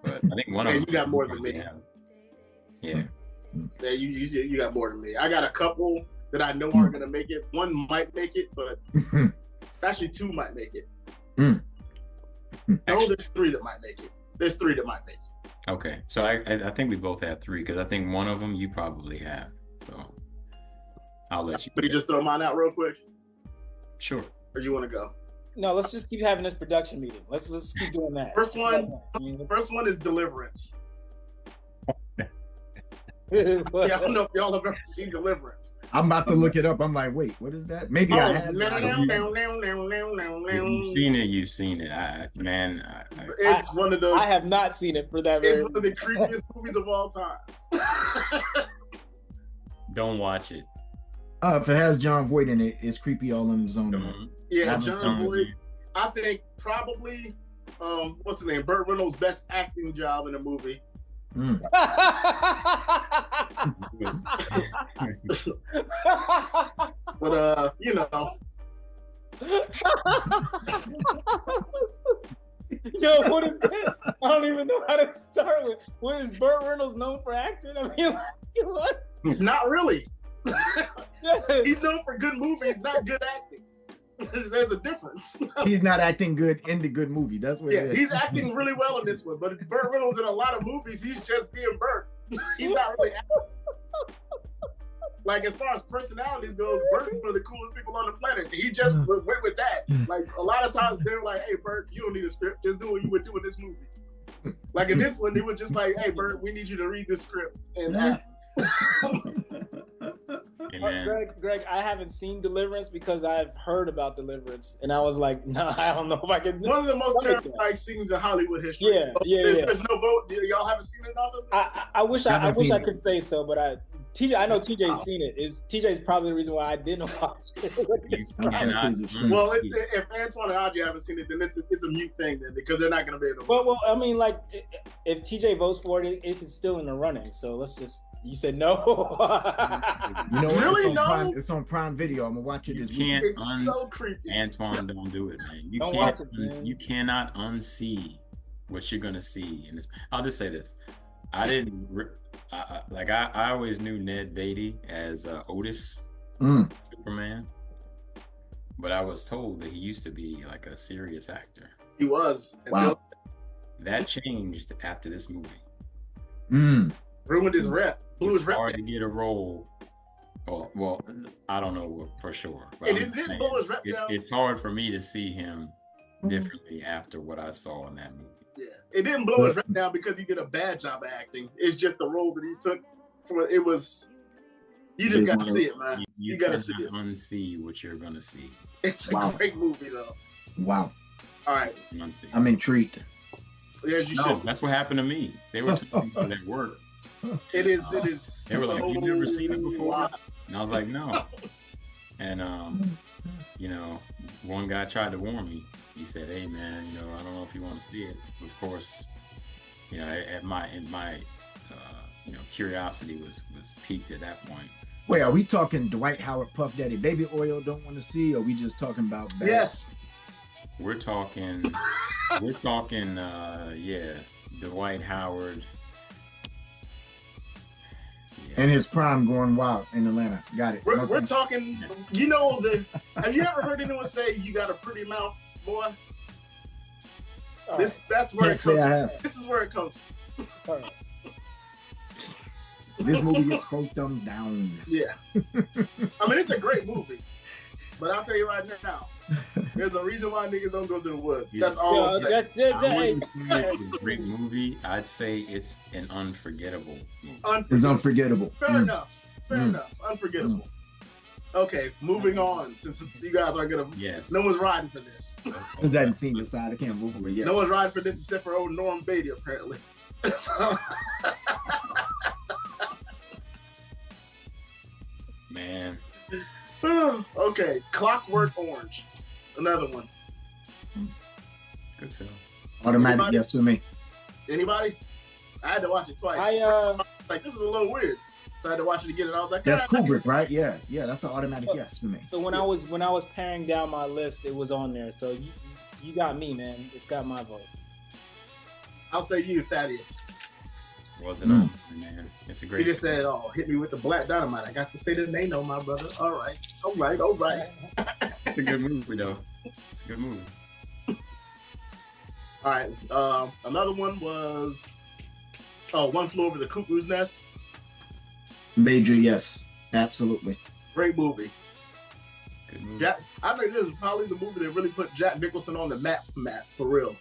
[SPEAKER 4] but I think one of them.
[SPEAKER 3] You got more than me.
[SPEAKER 4] Yeah.
[SPEAKER 3] Yeah, you got more than me. I got a couple that I know aren't gonna make it. One might make it, but actually two might make it. No, there's three that might make it. There's three that might make it.
[SPEAKER 4] Okay, so I think we both have three because I think one of them you probably have. So I'll let you.
[SPEAKER 3] But you just throw mine out real quick.
[SPEAKER 4] Sure.
[SPEAKER 3] Or you want to go?
[SPEAKER 1] No, let's just keep having this production meeting. Let's keep doing that.
[SPEAKER 3] First one is Deliverance.
[SPEAKER 1] Yeah,
[SPEAKER 3] I don't know if y'all have ever seen Deliverance.
[SPEAKER 2] I'm about to look it up. I'm like, wait, what is that? Maybe I have.
[SPEAKER 4] You've seen it.
[SPEAKER 3] It's one of the.
[SPEAKER 1] I have not seen it for that.
[SPEAKER 3] It's one of the creepiest movies of all times.
[SPEAKER 4] Don't watch it.
[SPEAKER 2] If it has John Voight in it, it's creepy all on his own.
[SPEAKER 3] Yeah, John Voight. I think probably, what's his name? Burt Reynolds' best acting job in a movie. But you know.
[SPEAKER 1] Yo, what is that? I don't even know how to start with. What is Burt Reynolds known for acting? I mean, what?
[SPEAKER 3] Not really. He's known for good movies, not good acting. There's a difference.
[SPEAKER 2] He's not acting good in the good movie. That's what it is.
[SPEAKER 3] He's acting really well in this one, but Burt Reynolds in a lot of movies, he's just being Burt. He's not really acting. Like, as far as personalities goes, Burt's one of the coolest people on the planet. He just went with that. Like, a lot of times they're like, hey, Burt, you don't need a script. Just do what you would do in this movie. Like, in this one, they were just like, hey, Burt, we need you to read this script and act.
[SPEAKER 1] Greg, I haven't seen Deliverance because I've heard about Deliverance, and I was like, no, I don't know if I can.
[SPEAKER 3] One of the most terrifying scenes in Hollywood history. There's no vote. Y'all haven't seen it off of it?
[SPEAKER 1] I wish I could say so, but I know TJ's seen it. TJ's probably the reason why I didn't watch it.
[SPEAKER 3] Well, if Antwon and Audrey haven't seen it, then it's a mute thing then, because they're not going to be able to.
[SPEAKER 1] Well, I mean, like, if TJ votes for it, it's still in the running. So let's just. You said no.
[SPEAKER 2] You know what?
[SPEAKER 3] Really?
[SPEAKER 2] It's on Prime Video. I'm gonna watch it this week.
[SPEAKER 3] It's so creepy.
[SPEAKER 4] Antwon, don't do it, man. You cannot unsee what you're gonna see in this. I'll just say this: I always knew Ned Beatty as Otis Superman, but I was told that he used to be like a serious actor.
[SPEAKER 3] He was.
[SPEAKER 2] Wow.
[SPEAKER 4] That changed after this movie.
[SPEAKER 3] Ruined his rep.
[SPEAKER 4] It's hard to get a role. Well, I don't know for sure.
[SPEAKER 3] But it didn't blow his rep down.
[SPEAKER 4] It's hard for me to see him differently after what I saw in that movie.
[SPEAKER 3] Yeah, it didn't blow his rep down because he did a bad job of acting. It's just the role that he took. It was. You just got to see it, man. You got to see it.
[SPEAKER 4] Unsee what you're gonna see.
[SPEAKER 3] It's a great movie, though.
[SPEAKER 2] Wow.
[SPEAKER 3] All right.
[SPEAKER 2] I'm intrigued.
[SPEAKER 3] Yes, you should.
[SPEAKER 4] That's what happened to me. They were telling me that work.
[SPEAKER 3] It is.
[SPEAKER 4] They were like, "You've never seen it before?" And I was like, "No." And one guy tried to warn me. He said, "Hey, man, I don't know if you want to see it." Of course, my curiosity was piqued at that point.
[SPEAKER 2] Wait, are we talking Dwight Howard, Puff Daddy, Baby Oil? Don't want to see? Or are we just talking about?
[SPEAKER 3] Yes.
[SPEAKER 4] We're talking. Dwight Howard.
[SPEAKER 2] And his prime going wild in Atlanta. Got it.
[SPEAKER 3] We're talking, have you ever heard anyone say you got a pretty mouth, boy? That's where it comes from. This is where it comes from.
[SPEAKER 2] This movie gets 4 thumbs down.
[SPEAKER 3] Yeah. I mean, it's a great movie. But I'll tell you right now, there's a reason why niggas don't go to the woods. That's all I'm saying.
[SPEAKER 4] It's a great movie. I'd say it's an unforgettable movie.
[SPEAKER 2] It's unforgettable.
[SPEAKER 3] Fair enough. Unforgettable. Okay, moving on. Since you guys are gonna, no one's riding for this.
[SPEAKER 2] Because I haven't seen this side. I can't move over yet.
[SPEAKER 3] No one's riding for this except for old Norm Beatty, apparently.
[SPEAKER 4] Man.
[SPEAKER 3] Okay, Clockwork Orange, another one.
[SPEAKER 4] Good film.
[SPEAKER 2] Automatic yes for me.
[SPEAKER 3] Anybody? I had to watch it twice. Like, this is a little weird. So I had to watch it again, and I was like,
[SPEAKER 2] that's Kubrick, right? Yeah, that's an automatic yes for me.
[SPEAKER 1] So when I was paring down my list, it was on there. So you got me, man. It's got my vote.
[SPEAKER 3] I'll say you, Thaddeus.
[SPEAKER 4] Wasn't on, man. It's a great.
[SPEAKER 3] He just said, "Oh, hit me with the black dynamite." I got to say the name, no, my brother. All right.
[SPEAKER 4] It's a good movie, though. It's a good movie.
[SPEAKER 3] All right. Another one was, One Flew Over the Cuckoo's Nest.
[SPEAKER 2] Major, yes, absolutely.
[SPEAKER 3] Great movie.
[SPEAKER 4] Good movie.
[SPEAKER 3] I think this is probably the movie that really put Jack Nicholson on the map for real.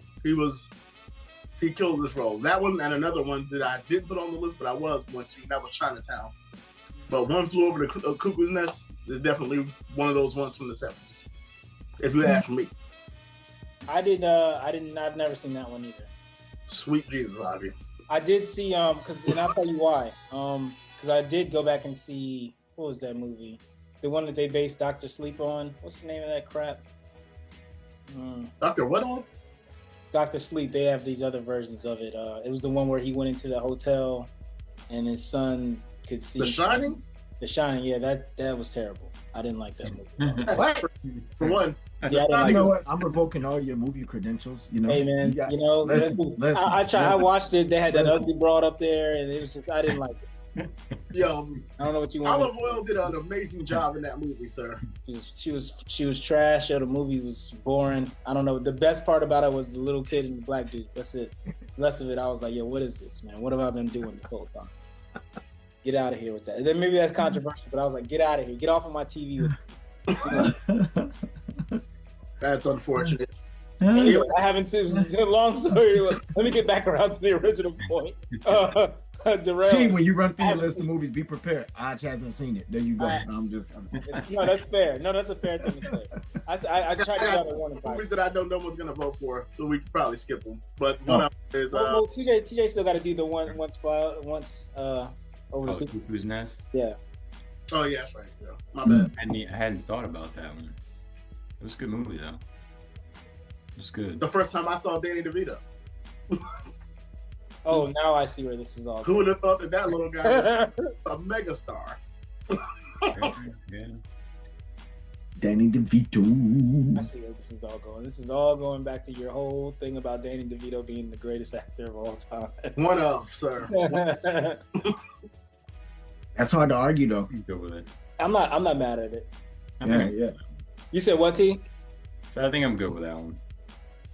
[SPEAKER 3] He killed this role. That one and another one that I didn't put on the list, but I was going to. That was Chinatown. But One Flew Over the Cuckoo's Nest is definitely one of those ones from the 70s. If you ask me.
[SPEAKER 1] I've never seen that one either.
[SPEAKER 3] Sweet Jesus, Avi.
[SPEAKER 1] I did see, and I'll tell you why. Because I did go back and see, what was that movie? The one that they based Dr. Sleep on. What's the name of that crap?
[SPEAKER 3] Dr. What on?
[SPEAKER 1] Dr. Sleep. They have these other versions of it. It was the one where he went into the hotel and his son could see.
[SPEAKER 3] The Shining?
[SPEAKER 1] The Shining, yeah, that was terrible. I didn't like that movie.
[SPEAKER 3] For one.
[SPEAKER 1] Yeah,
[SPEAKER 2] you know what? I'm revoking all your movie credentials. You know,
[SPEAKER 1] hey man,
[SPEAKER 2] listen,
[SPEAKER 1] I watched it. They had that ugly broad up there, and it was just I didn't like it.
[SPEAKER 3] Yo,
[SPEAKER 1] I don't know what you want.
[SPEAKER 3] Olive Oil did an amazing job in that movie, sir.
[SPEAKER 1] She was trash. The movie was boring. I don't know. The best part about it was the little kid and the black dude. That's it. The rest of it, I was like, yo, what is this, man? What have I been doing the whole time? Get out of here with that. And then maybe that's controversial, but I was like, get out of here. Get off of my TV with
[SPEAKER 3] That's unfortunate.
[SPEAKER 1] Anyway, I haven't seen it. Long story. Let me get back around to the original point.
[SPEAKER 2] Team, when you run through your list of movies, be prepared. Aj hasn't seen it. There you go.
[SPEAKER 1] No, that's fair. No, that's a fair thing to say. I tried to go to one of
[SPEAKER 3] movies that I know no one's gonna vote for, so we could probably skip them. But one of them is
[SPEAKER 1] TJ still got to do the one once over the
[SPEAKER 4] Cuckoo's Nest.
[SPEAKER 1] Yeah.
[SPEAKER 3] Oh yeah, that's right. Yeah. My bad.
[SPEAKER 4] I hadn't thought about that one. It was a good movie though. It was good.
[SPEAKER 3] The first time I saw Danny DeVito.
[SPEAKER 1] Oh, now I see where this is all.
[SPEAKER 3] Who would have thought that little guy was a megastar?
[SPEAKER 4] Yeah.
[SPEAKER 2] Danny DeVito.
[SPEAKER 1] I see where this is all going. This is all going back to your whole thing about Danny DeVito being the greatest actor of all time.
[SPEAKER 3] One of, sir.
[SPEAKER 2] That's hard to argue, though.
[SPEAKER 4] Go with it.
[SPEAKER 1] I'm not mad at it.
[SPEAKER 2] Yeah.
[SPEAKER 1] You said what, T?
[SPEAKER 4] So I think I'm good with that one.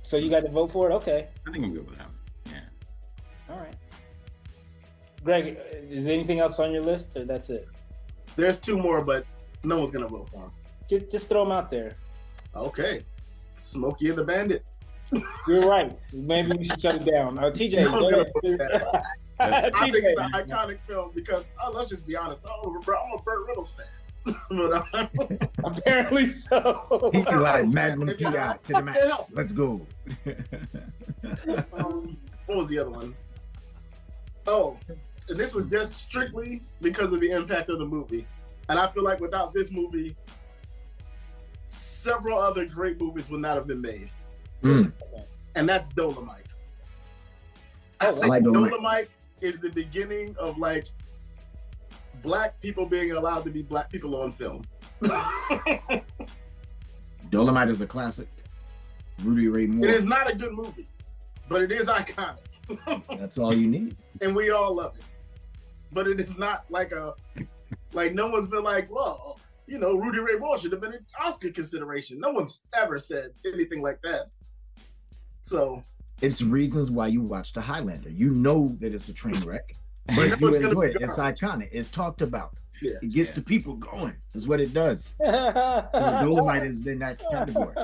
[SPEAKER 1] So you got to vote for it? Okay.
[SPEAKER 4] I think I'm good with that one. Yeah.
[SPEAKER 1] All right. Greg, is there anything else on your list, or that's it?
[SPEAKER 3] There's two more, but no one's gonna vote for them.
[SPEAKER 1] Just throw them out there.
[SPEAKER 3] Okay. Smokey and the Bandit.
[SPEAKER 1] You're right. Maybe we should shut it down. TJ,
[SPEAKER 3] I think it's an iconic film because let's just be honest. I'm a Burt Reynolds fan.
[SPEAKER 1] Apparently so.
[SPEAKER 2] He's like Magnum PI to the max. Let's go.
[SPEAKER 3] What was the other one? Oh, this was just strictly because of the impact of the movie. And I feel like without this movie, several other great movies would not have been made. And that's Dolomite. I think Dolomite is the beginning of like Black people being allowed to be Black people on film.
[SPEAKER 2] Dolomite is a classic. Rudy Ray Moore.
[SPEAKER 3] It is not a good movie, but it is iconic.
[SPEAKER 2] That's all you need.
[SPEAKER 3] And we all love it. But it is not like no one's been like, well, Rudy Ray Moore should have been an Oscar consideration. No one's ever said anything like that. So
[SPEAKER 2] it's reasons why you watch The Highlander. You know that it's a train wreck, but you enjoy it. It's iconic. It's talked about. Yeah, it gets the people going. That's what it does. So Dolomite is in that category.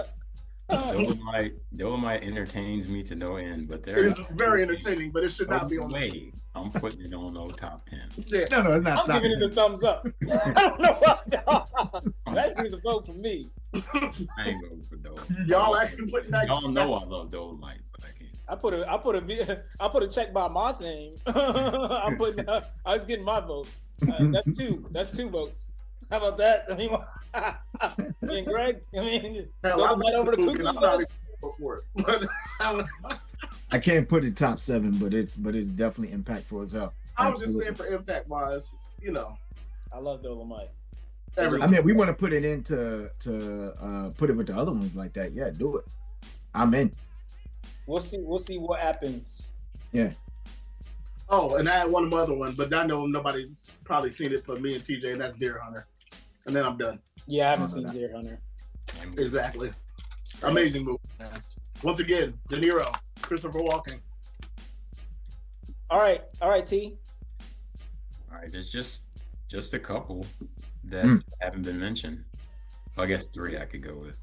[SPEAKER 4] Dolomite entertains me to no end, but
[SPEAKER 3] it is very entertaining, but it should not be on.
[SPEAKER 4] Way, I'm putting it on no top 10.
[SPEAKER 3] Yeah.
[SPEAKER 2] No, it's not.
[SPEAKER 1] I'm giving it a thumbs up. I don't know what. That'd be the vote for me.
[SPEAKER 4] I ain't going for Dolomite.
[SPEAKER 3] Y'all actually putting that.
[SPEAKER 4] Y'all know I love Dolomite, but I can't.
[SPEAKER 1] I put a check by Moss name. I was getting my vote. That's two votes. How about that? I mean, me and Greg.
[SPEAKER 3] I'm not over the cookie. I'm not for it.
[SPEAKER 2] I can't put it top 7, but it's definitely impactful as hell.
[SPEAKER 3] I was just saying for impact wise,
[SPEAKER 1] I love Dolomite.
[SPEAKER 2] I mean, we want to put it into put it with the other ones like that. Yeah, do it. I'm in.
[SPEAKER 1] We'll see what happens.
[SPEAKER 2] Yeah.
[SPEAKER 3] Oh, and I had one other one, but I know nobody's probably seen it but me and TJ, and that's Deer Hunter. And then I'm done.
[SPEAKER 1] Yeah, I haven't seen Deer Hunter.
[SPEAKER 3] Exactly. Amazing movie, man. Once again, De Niro, Christopher Walken.
[SPEAKER 1] All right, T.
[SPEAKER 4] All right, there's just a couple that haven't been mentioned. Well, I guess 3 I could go with.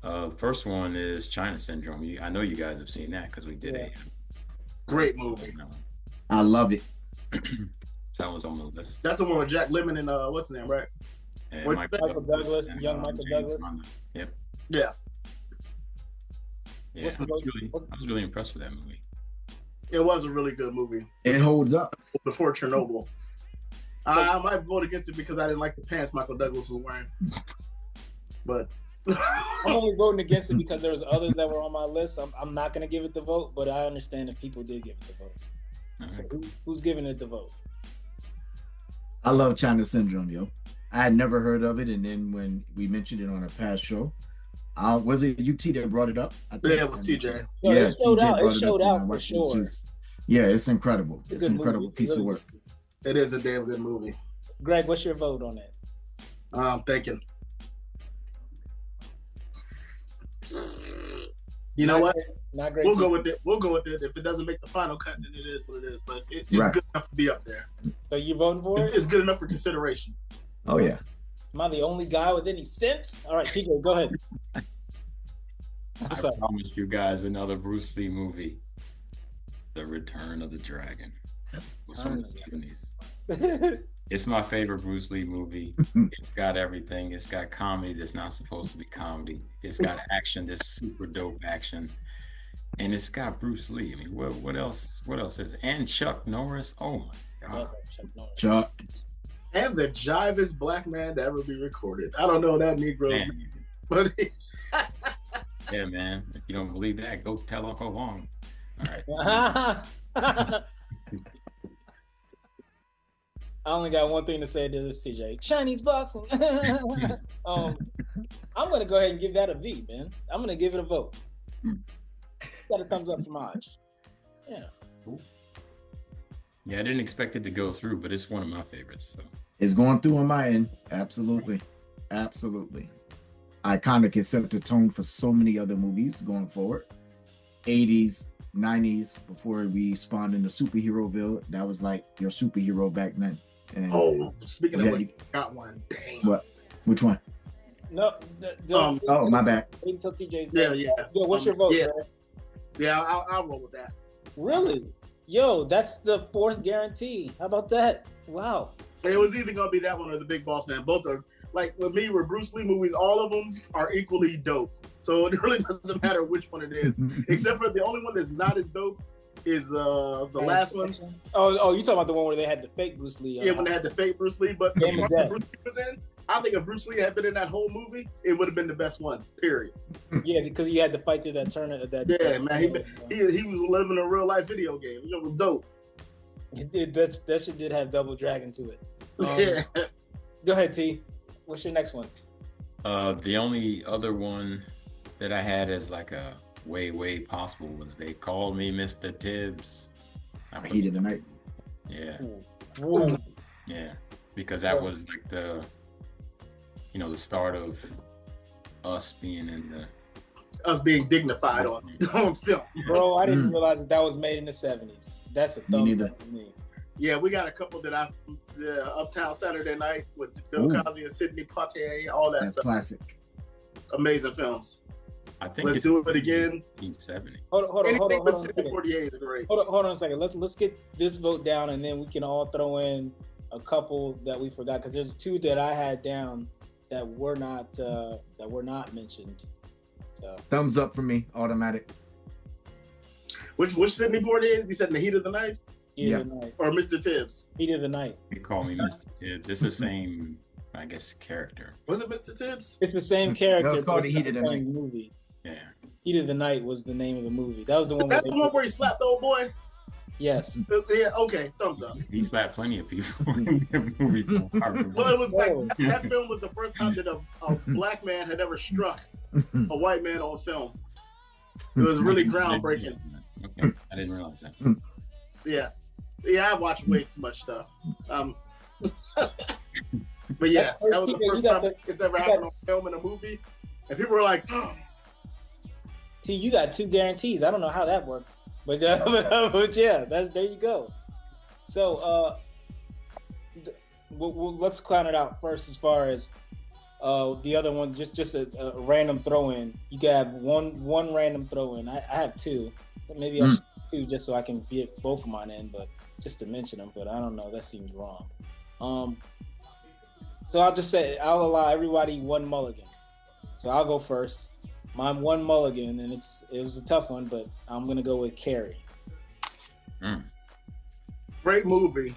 [SPEAKER 4] The first one is China Syndrome. I know you guys have seen that because we did a
[SPEAKER 3] great movie.
[SPEAKER 2] I love it.
[SPEAKER 4] So that was on the list.
[SPEAKER 3] That's the one with Jack Lemmon and what's his name, right?
[SPEAKER 4] And
[SPEAKER 1] Michael Douglas, young Michael Douglas.
[SPEAKER 4] Yep.
[SPEAKER 3] Yeah.
[SPEAKER 4] Yeah, I was really impressed with that movie.
[SPEAKER 3] It was a really good movie.
[SPEAKER 2] It holds up.
[SPEAKER 3] Before Chernobyl. I might vote against it because I didn't like the pants Michael Douglas was wearing. But
[SPEAKER 1] I'm only voting against it because there was others that were on my list. I'm not going to give it the vote, but I understand if people did give it the vote.
[SPEAKER 4] Right.
[SPEAKER 1] So who's giving it the vote?
[SPEAKER 2] I love China Syndrome, yo. I had never heard of it, and then when we mentioned it on a past show, was it UT that brought it up? I think.
[SPEAKER 3] Yeah, it was TJ.
[SPEAKER 1] No,
[SPEAKER 2] yeah,
[SPEAKER 1] it showed
[SPEAKER 2] TJ
[SPEAKER 1] out.
[SPEAKER 2] brought
[SPEAKER 1] It showed
[SPEAKER 2] up,
[SPEAKER 1] out for sure.
[SPEAKER 2] Yeah, it's incredible. It's an incredible piece of work.
[SPEAKER 3] It is a damn good movie.
[SPEAKER 1] Greg, what's your vote on it?
[SPEAKER 3] I'm thinking. You know what?
[SPEAKER 1] Not great.
[SPEAKER 3] We'll go with it. We'll go with it. If it doesn't make the final cut, then it is what it is. But it's good enough to be up there.
[SPEAKER 1] So you voting for it?
[SPEAKER 3] It's good enough for consideration.
[SPEAKER 2] Oh yeah.
[SPEAKER 1] Am I the only guy with any sense? All right, TJ, go ahead.
[SPEAKER 4] I promised you guys another Bruce Lee movie, The Return of the Dragon. It's from the 70s. It's my favorite Bruce Lee movie. It's got everything. It's got comedy that's not supposed to be comedy. It's got action that's super dope action. And it's got Bruce Lee. I mean, what else is it? And Chuck Norris. Oh my God.
[SPEAKER 2] Chuck.
[SPEAKER 3] And the jivest black man to ever be recorded. I don't know that Negro's name, but
[SPEAKER 4] yeah, man. If you don't believe that, go tell Uncle Long. All right.
[SPEAKER 1] I only got one thing to say to this, TJ. Chinese boxing. I'm gonna go ahead and give that a V, man. I'm gonna give it a vote. Got a thumbs up from Hodge. Yeah.
[SPEAKER 4] Cool. Yeah, I didn't expect it to go through, but it's one of my favorites. So
[SPEAKER 2] it's going through on my end. Absolutely. Iconic. It set the tone for so many other movies going forward. 80s, 90s, before we spawned into superheroville. That was like your superhero back then. And
[SPEAKER 3] speaking of what, got one. Dang.
[SPEAKER 2] What? Which one?
[SPEAKER 1] No.
[SPEAKER 2] My bad.
[SPEAKER 1] Wait until TJ's
[SPEAKER 3] done. Yeah.
[SPEAKER 1] Yo, what's your vote,
[SPEAKER 3] yeah.
[SPEAKER 1] Bro?
[SPEAKER 3] Yeah, I'll roll with that.
[SPEAKER 1] Really? Yo, that's the 4th guarantee. How about that? Wow.
[SPEAKER 3] It was either gonna be that one or The Big Boss Man. Both are, like with me, with Bruce Lee movies, all of them are equally dope. So it really doesn't matter which one it is, except for the only one that's not as dope is the last one.
[SPEAKER 1] Oh, you talking about the one where they had the fake Bruce Lee?
[SPEAKER 3] Yeah, when they had the fake Bruce Lee, but the part that Bruce Lee was in, I think if Bruce Lee had been in that whole movie, it would have been the best one. Period.
[SPEAKER 1] Yeah, because he had to fight through that tournament.
[SPEAKER 3] Man, he was living a real life video game. It was dope.
[SPEAKER 1] It did. That shit did have Double Dragon to it.
[SPEAKER 3] Yeah.
[SPEAKER 1] Go ahead, T. What's your next one?
[SPEAKER 4] The only other one that I had as like a way possible was They Called Me Mr. Tibbs.
[SPEAKER 2] Heat of the Night.
[SPEAKER 4] Yeah.
[SPEAKER 1] Ooh.
[SPEAKER 4] Yeah, because that was like the start of us being
[SPEAKER 3] being dignified on film.
[SPEAKER 1] Bro, I didn't realize that was made in the 70s. That's a thumbs up for me.
[SPEAKER 3] Yeah, we got a couple that Uptown Saturday Night with Bill Cosby and Sidney Poitier, all that stuff.
[SPEAKER 2] Classic.
[SPEAKER 3] Amazing films.
[SPEAKER 4] I think
[SPEAKER 3] let's do it again.
[SPEAKER 4] 1970.
[SPEAKER 1] Hold on.
[SPEAKER 3] Sidney Poitier is great.
[SPEAKER 1] Hold on a second. Let's get this vote down, and then we can all throw in a couple that we forgot, because there's 2 that I had down that were not mentioned. So
[SPEAKER 2] thumbs up for me, automatic.
[SPEAKER 3] Which Sidney Poitier? You said In the Heat of the Night?
[SPEAKER 1] Heat of the Night.
[SPEAKER 3] Or Mr. Tibbs?
[SPEAKER 1] Heat of the Night.
[SPEAKER 4] They Call Me Mr. Tibbs. It's the same, I guess, character.
[SPEAKER 3] Was it Mr. Tibbs?
[SPEAKER 1] It's the same character.
[SPEAKER 2] No, it's called The Heat of the Night
[SPEAKER 1] movie.
[SPEAKER 4] Yeah.
[SPEAKER 1] Heat of the Night was the name of the movie. That was the one.
[SPEAKER 3] That's the one where he slapped the old boy?
[SPEAKER 1] Yes.
[SPEAKER 3] Yeah, okay, thumbs up.
[SPEAKER 4] He slapped plenty of people in the movie.
[SPEAKER 3] Well, it was like, that film was the first time that a black man had ever struck a white man on film. It was really groundbreaking.
[SPEAKER 4] Okay, I didn't realize that.
[SPEAKER 3] Yeah. Yeah, I watch way too much stuff. But yeah, that was the first time it's ever happened on film and a movie, and people were like, oh.
[SPEAKER 1] T, you got 2 guarantees. I don't know how that worked, but yeah, there you go. So let's count it out first as far as the other one. Just a random throw in. You can have one random throw in. I have 2. Maybe I should have 2 just so I can get both of mine in, but just to mention them. But I don't know. That seems wrong. So I'll just say I'll allow everybody 1 mulligan. So I'll go first. My 1 mulligan, and it was a tough one, but I'm gonna go with Carrie.
[SPEAKER 3] Great movie.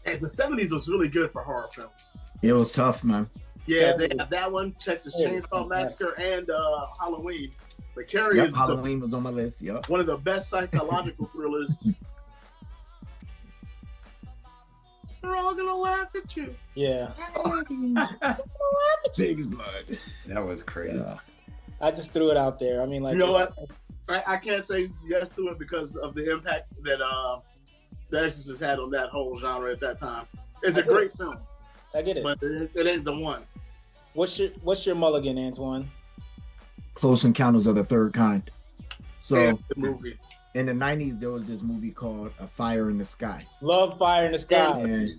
[SPEAKER 3] And the 70s was really good for horror films.
[SPEAKER 2] It was tough, man.
[SPEAKER 3] Yeah, they had that one, Texas Chainsaw Massacre, and Halloween. But Carrie is
[SPEAKER 2] Halloween was on my list. Yep.
[SPEAKER 3] One of the best psychological thrillers. They're all gonna laugh at you.
[SPEAKER 1] Yeah.
[SPEAKER 2] Pig's blood.
[SPEAKER 4] That was crazy.
[SPEAKER 2] Yeah.
[SPEAKER 1] I just threw it out there. I mean, like,
[SPEAKER 3] you know what? I can't say yes to it because of the impact that The Exorcist had on that whole genre at that time. It's a great film.
[SPEAKER 1] I get it.
[SPEAKER 3] But it ain't the one.
[SPEAKER 1] What's your mulligan, Antwon?
[SPEAKER 2] Close Encounters of the Third Kind. So
[SPEAKER 3] the movie.
[SPEAKER 2] In the 90s, there was this movie called A Fire in the Sky.
[SPEAKER 1] Love Fire in the Sky.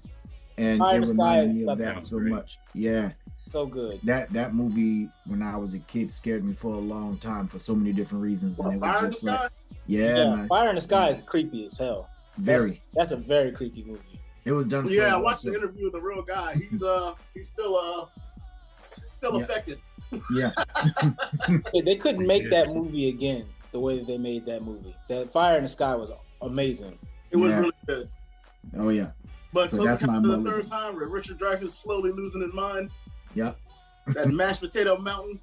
[SPEAKER 2] And
[SPEAKER 1] Fire
[SPEAKER 2] it reminded me of that so much. Yeah.
[SPEAKER 1] So good.
[SPEAKER 2] That movie, when I was a kid, scared me for a long time for so many different reasons.
[SPEAKER 3] Well,
[SPEAKER 2] and it
[SPEAKER 3] Fire
[SPEAKER 2] was just
[SPEAKER 3] in the
[SPEAKER 2] like,
[SPEAKER 3] Sky?
[SPEAKER 2] yeah, man.
[SPEAKER 1] Fire in the Sky is creepy as hell.
[SPEAKER 2] Very.
[SPEAKER 1] That's a very creepy movie.
[SPEAKER 2] It was done.
[SPEAKER 3] Yeah, I watched the interview with the real guy. He's still affected.
[SPEAKER 2] Yeah.
[SPEAKER 1] They couldn't make that movie again the way that they made that movie. That Fire in the Sky was amazing.
[SPEAKER 3] It was really good.
[SPEAKER 2] Oh yeah.
[SPEAKER 3] But
[SPEAKER 2] so
[SPEAKER 3] Close Encounters of the Third Time, where Richard Dreyfuss slowly losing his mind.
[SPEAKER 2] Yep.
[SPEAKER 3] That mashed potato mountain.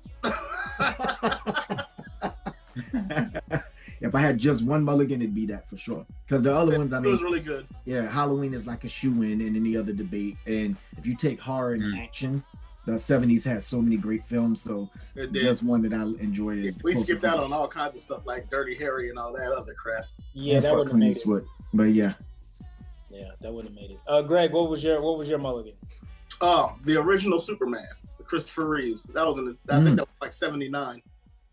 [SPEAKER 2] If I had just 1 mulligan, it'd be that for sure. Because the other ones, I mean,
[SPEAKER 3] it was really good.
[SPEAKER 2] Yeah, Halloween is like a shoe-in in any other debate. And if you take horror and action, the 70s has so many great films. So just one that I enjoy is
[SPEAKER 3] we skipped out on all kinds of stuff like Dirty Harry and all that other crap.
[SPEAKER 1] Yeah, that wouldn't have made it.
[SPEAKER 2] But yeah.
[SPEAKER 1] Yeah, that wouldn't have made it. Greg, what was your mulligan?
[SPEAKER 3] Oh, the original Superman, Christopher Reeves. That was I think that was like 79.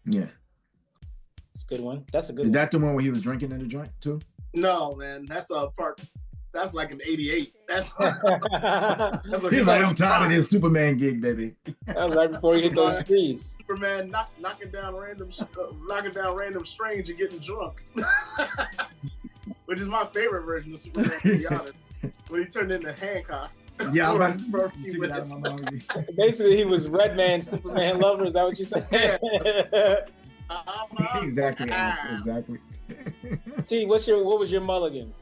[SPEAKER 2] Yeah.
[SPEAKER 1] It's a good one. That's a good one.
[SPEAKER 2] Is that the one where he was drinking in the joint too?
[SPEAKER 3] No, man. That's like an 88. That's what
[SPEAKER 2] he's like, I'm tired of this Superman gig, baby.
[SPEAKER 1] That was right before he hit those trees.
[SPEAKER 3] Superman knocking down random strange and getting drunk. Which is my favorite version of Superman, to be honest. When he turned into Hancock.
[SPEAKER 2] Yeah,
[SPEAKER 1] basically he was Redman, Superman lover. Is that what you said?
[SPEAKER 3] Yeah.
[SPEAKER 2] Exactly.
[SPEAKER 1] T, what was your mulligan?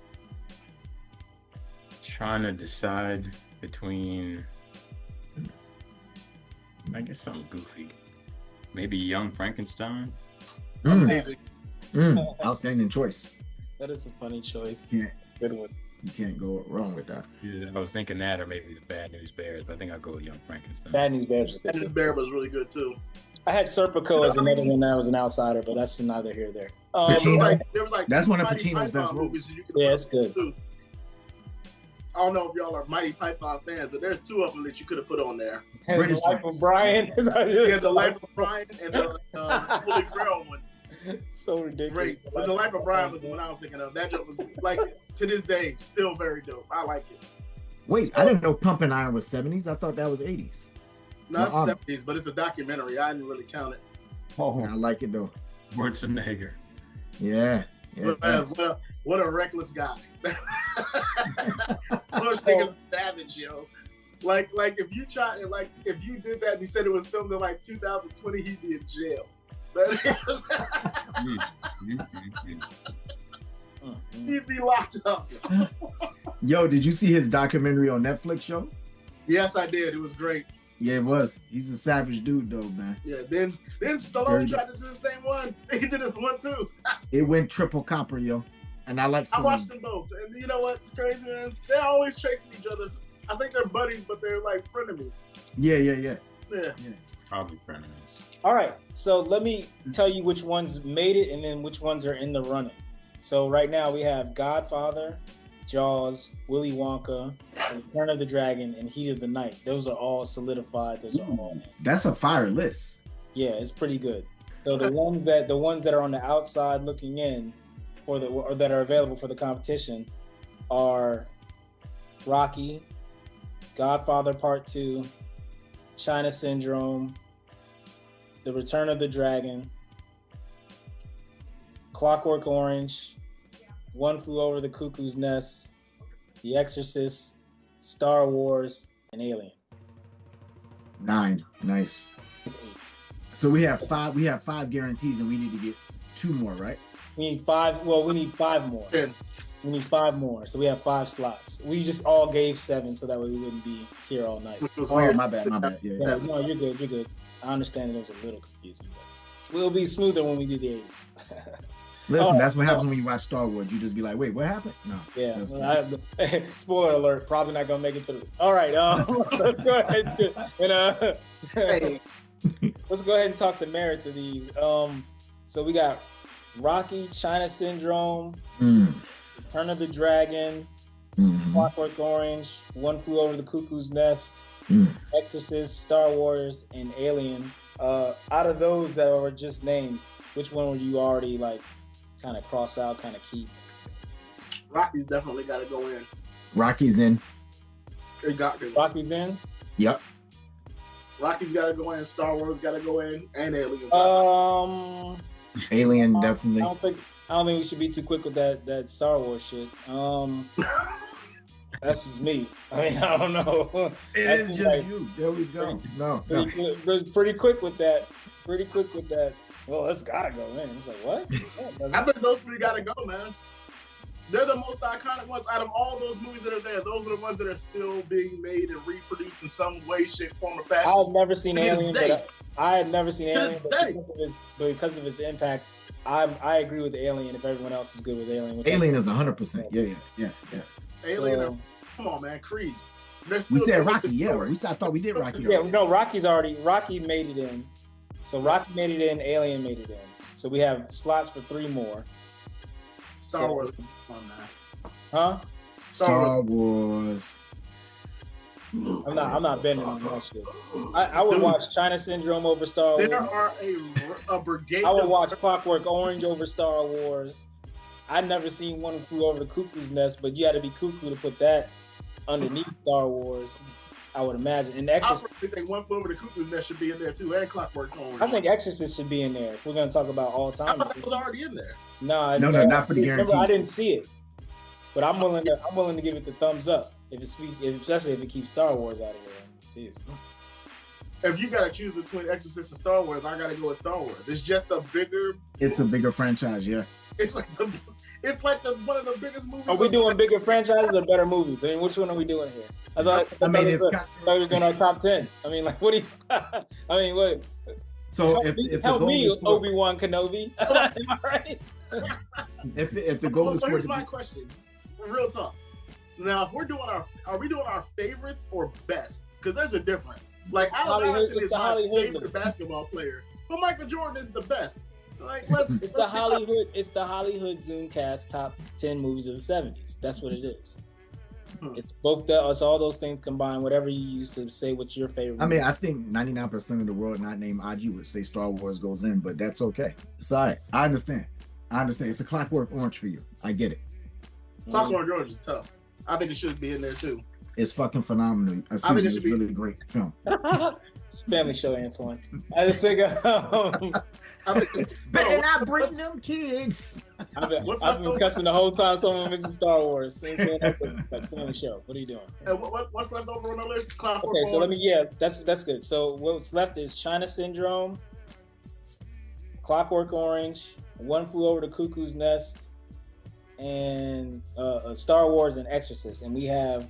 [SPEAKER 4] Trying to decide between, I guess something goofy. Maybe Young Frankenstein.
[SPEAKER 2] Outstanding choice.
[SPEAKER 1] That is a funny choice.
[SPEAKER 2] Yeah.
[SPEAKER 1] Good one.
[SPEAKER 2] You can't go wrong with that.
[SPEAKER 4] Yeah, I was thinking that, or maybe the Bad News Bears, but I think I'll go with Young Frankenstein.
[SPEAKER 1] Bad News Bears.
[SPEAKER 3] Bad News Bear was really good too.
[SPEAKER 1] I had Serpico as another one that was an outsider, but that's neither here nor there.
[SPEAKER 3] There was like
[SPEAKER 2] that's one of Pacino's best movies.
[SPEAKER 1] Yeah, it's good.
[SPEAKER 3] I don't know if y'all are Mighty Python fans, but there's 2 of them that you could have put on there.
[SPEAKER 1] The Life of Brian.
[SPEAKER 3] Yeah, The Life of Brian and the Holy Grail one.
[SPEAKER 1] So ridiculous.
[SPEAKER 3] Great. But The Life of Brian was the one I was thinking of. That joke was, like, to this day, still very dope. I like it.
[SPEAKER 2] Wait, I didn't know Pumping Iron was 70s. I thought that was 80s.
[SPEAKER 3] Not 70s, but it's a documentary. I didn't really count it.
[SPEAKER 2] Oh, I like it though.
[SPEAKER 4] Schwarzenegger.
[SPEAKER 2] Yeah.
[SPEAKER 3] What a reckless guy. Schwarzenegger's savage, yo. Like if you did that and he said it was filmed in like 2020, he'd be in jail. He'd be locked up.
[SPEAKER 2] Yo, did you see his documentary on Netflix show?
[SPEAKER 3] Yes, I did. It was great.
[SPEAKER 2] Yeah, it was. He's a savage dude, though, man.
[SPEAKER 3] Yeah. Then Stallone tried to do the same one. He did this one too.
[SPEAKER 2] It went triple copper, yo. And I like Stallone.
[SPEAKER 3] I watched them both, and you know what's crazy, man? They're always chasing each other. I think they're buddies, but they're like frenemies.
[SPEAKER 2] Yeah.
[SPEAKER 4] Probably frenemies.
[SPEAKER 1] All right, so let me tell you which ones made it and then which ones are in the running. So right now we have Godfather, Jaws, Willy Wonka, Return of the Dragon, and Heat of the Night. Those are all solidified. Those are all.
[SPEAKER 2] That's a fire list.
[SPEAKER 1] Yeah, it's pretty good. So the ones that are on the outside looking in or that are available for the competition are Rocky, Godfather Part 2, China Syndrome, The Return of the Dragon, Clockwork Orange, One Flew Over the Cuckoo's Nest, The Exorcist, Star Wars, and Alien.
[SPEAKER 2] 9. Nice. So we have 5. We have 5 guarantees, and we need to get 2 more, right?
[SPEAKER 1] We need 5. Well, we need 5 more.
[SPEAKER 3] Yeah.
[SPEAKER 1] We need 5 more. So we have 5 slots. We just all gave 7, so that way we wouldn't be here all night.
[SPEAKER 2] Oh, my bad. Yeah.
[SPEAKER 1] No, you're good. You're good. I understand it was a little confusing, but we'll be smoother when we do the 80s.
[SPEAKER 2] Listen, that's what happens when you watch Star Wars. You just be like, wait, what happened? No.
[SPEAKER 1] Yeah. Spoiler alert. Probably not gonna make it through. All right. Let's go ahead and let's go ahead and talk the merits of these. So we got Rocky, China Syndrome, Return of the Dragon, Clockwork Orange, One Flew Over the Cuckoo's Nest, Exorcist, Star Wars, and Alien. Out of those that were just named, which one were you already like kind of cross out, kind of keep?
[SPEAKER 3] Rocky's definitely got to go in.
[SPEAKER 2] Rocky's in.
[SPEAKER 1] Rocky's in?
[SPEAKER 2] Yep.
[SPEAKER 3] Rocky's got to go in. Star Wars got to go in, and Alien.
[SPEAKER 2] Alien definitely.
[SPEAKER 1] I don't think we should be too quick with that Star Wars shit. That's just me. I mean, I don't know.
[SPEAKER 2] It is just you. There we go. No.
[SPEAKER 1] Pretty quick with that. Well, that's gotta go in. It's like, what?
[SPEAKER 3] I think those 3 gotta go, man. They're the most iconic ones out of all those movies that are there. Those are the ones that are still being made and reproduced in some way, shape, form, or fashion.
[SPEAKER 1] I've never seen Alien, but because of its impact, I agree with Alien. If everyone else is good with Alien,
[SPEAKER 2] Alien is 100%. Yeah.
[SPEAKER 3] Alien, come on, man. Creed.
[SPEAKER 2] We said Rocky. Yeah, I thought we did Rocky.
[SPEAKER 1] Yeah, no, Rocky made it in. So Rocky made it in, Alien made it in. So we have slots for 3 more.
[SPEAKER 3] Star Wars. Come on, man.
[SPEAKER 1] Huh?
[SPEAKER 2] Star Wars.
[SPEAKER 1] I'm not bending on that shit. I would watch China Syndrome over Star Wars.
[SPEAKER 3] There are a brigade.
[SPEAKER 1] I would watch Clockwork Orange over Star Wars. I've never seen One Flew Over the Cuckoo's Nest, but you got to be cuckoo to put that underneath Star Wars, I would imagine. And Exorcist,
[SPEAKER 3] I think One Flew Over the Cuckoo's Nest should be in there too, and Clockwork Orange.
[SPEAKER 1] I think Exorcist should be in there if we're going to talk about all time.
[SPEAKER 3] I thought it was already in there.
[SPEAKER 1] No,
[SPEAKER 2] not for the guarantees.
[SPEAKER 1] I didn't see it, but I'm willing to give it the thumbs up especially if it keeps Star Wars out of there. Jeez.
[SPEAKER 3] If you gotta choose between Exorcist and Star Wars, I gotta go with Star Wars. It's just a bigger.
[SPEAKER 2] It's a bigger franchise, yeah.
[SPEAKER 3] It's like one of the biggest movies.
[SPEAKER 1] Are we doing bigger franchises or better movies? I mean, which one are we doing here? I thought we were doing our top 10. I mean, like, what do you? I mean, what?
[SPEAKER 2] So
[SPEAKER 1] help me, Obi-Wan Kenobi. Am I right?
[SPEAKER 2] If the goal is for
[SPEAKER 3] here's my question, real talk. Now, if are we doing our favorites or best? Because there's a difference. Like, Allen Iverson is my favorite basketball player, but Michael Jordan is the best. Like, it's the
[SPEAKER 1] HollyHood Zoomcast top 10 movies of the 70s. That's what it is. It's all those things combined. Whatever you use to say what's your favorite.
[SPEAKER 2] I mean, I think 99% of the world not named IG would say Star Wars goes in, but that's okay. It's all right. I understand. It's a Clockwork Orange for you. I get it.
[SPEAKER 3] Clockwork Orange is tough. I think it should be in there too.
[SPEAKER 2] It's fucking phenomenal.
[SPEAKER 3] I think it should be
[SPEAKER 2] really a great film.
[SPEAKER 1] It's a family show, Antwon. I just think
[SPEAKER 2] better not bring them kids.
[SPEAKER 1] I've been cussing the whole time someone mentioned Star Wars. Saying that's a family show. What are you doing?
[SPEAKER 3] And what's left over on the list? Clockwork
[SPEAKER 1] Orange. So that's good. So what's left is China Syndrome, Clockwork Orange, One Flew Over the Cuckoo's Nest, and Star Wars and Exorcist. And we have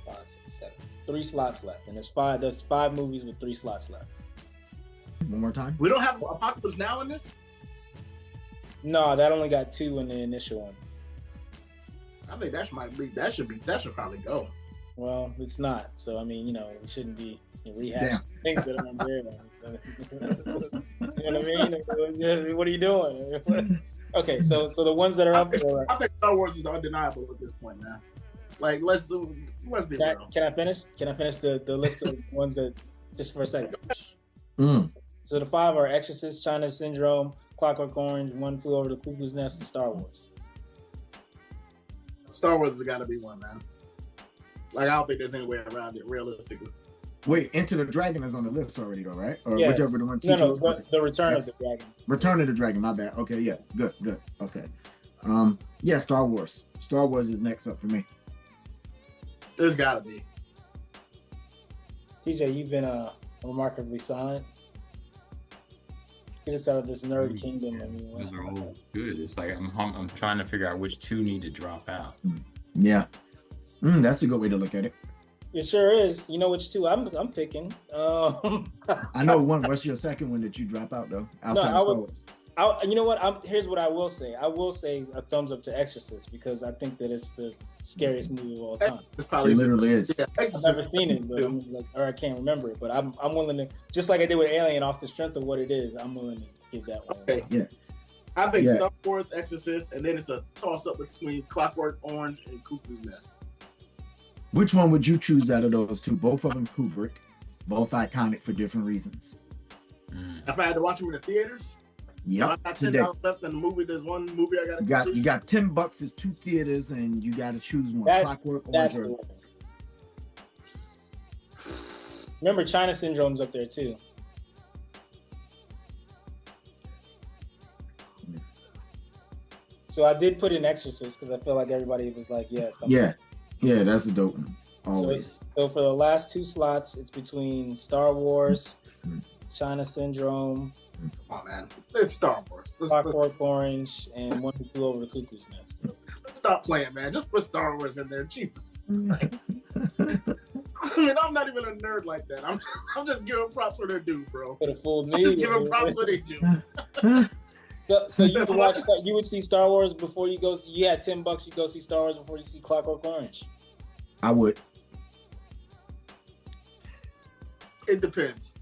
[SPEAKER 1] 4, 5, 6, 7, 3 slots left. And there's 5 movies with 3 slots left.
[SPEAKER 2] One more time.
[SPEAKER 3] We don't have Apocalypse Now in this?
[SPEAKER 1] No, that only got 2 in the initial one.
[SPEAKER 3] I think that should probably go.
[SPEAKER 1] Well, it's not. So I mean, we shouldn't be rehashing things that aren't there. You know what I mean? What are you doing? Okay, so the ones that are up there.
[SPEAKER 3] I think Star Wars is undeniable at this point, man. Like, let's be real.
[SPEAKER 1] Can I finish? Can I finish the list of ones that just for a second? So the 5 are Exorcist, China Syndrome, Clockwork Orange, One Flew Over the Cuckoo's Nest, and Star Wars.
[SPEAKER 3] Star Wars has got to be one, man. Like, I don't think there's any way around it, realistically.
[SPEAKER 2] Wait, Enter the Dragon is on the list already, though, right? Or
[SPEAKER 1] yes.
[SPEAKER 2] whichever the one.
[SPEAKER 1] No, the Return of the Dragon.
[SPEAKER 2] Return of the Dragon. My bad. Okay, yeah, good. Okay, yeah, Star Wars. Star Wars is next up for me.
[SPEAKER 3] There's got to be.
[SPEAKER 1] TJ, you've been remarkably silent. Get us out of this nerd kingdom. I mean,
[SPEAKER 4] those are all good. It's like I'm trying to figure out which 2 need to drop out.
[SPEAKER 2] Yeah, that's a good way to look at it.
[SPEAKER 1] It sure is. You know which 2 I'm picking.
[SPEAKER 2] I know one. What's your second one that you drop out though? Outside of Star Wars.
[SPEAKER 1] You know what? Here's what I will say. I will say a thumbs up to Exorcist because I think that it's the scariest movie of all time.
[SPEAKER 2] It literally is.
[SPEAKER 1] Yeah, I've never seen it, but or I can't remember it. But I'm willing to, just like I did with Alien, off the strength of what it is, I'm willing to give that one.
[SPEAKER 3] Okay.
[SPEAKER 2] Yeah.
[SPEAKER 3] I think Star Wars, Exorcist, and then it's a toss up between Clockwork Orange and Cuckoo's Nest.
[SPEAKER 2] Which one would you choose out of those 2? Both of them Kubrick, both iconic for different reasons.
[SPEAKER 3] If I had to watch them in the theaters.
[SPEAKER 2] Yep.
[SPEAKER 3] I got $10 left in the movie. There's one movie I gotta see.
[SPEAKER 2] You got $10. It's 2 theaters, and you got to choose one. Clockwork Orange.
[SPEAKER 1] Remember, China Syndrome's up there too. So I did put in Exorcist because I feel like everybody was like, yeah,
[SPEAKER 2] that's a dope one. Always.
[SPEAKER 1] So for the last 2 slots, it's between Star Wars, China Syndrome.
[SPEAKER 3] Oh man, it's Star Wars.
[SPEAKER 1] Clockwork Orange, and One Who Flew Over the Cuckoo's Nest.
[SPEAKER 3] Let's stop playing, man. Just put Star Wars in there. Jesus. I mean, I'm not even a nerd like that. I'm just giving props where they're due, bro.
[SPEAKER 1] Could have fooled me.
[SPEAKER 3] Just giving props where they do.
[SPEAKER 1] So you would see Star Wars before you go. You had $10. You go see Star Wars before you see Clockwork Orange.
[SPEAKER 2] I would.
[SPEAKER 3] It depends.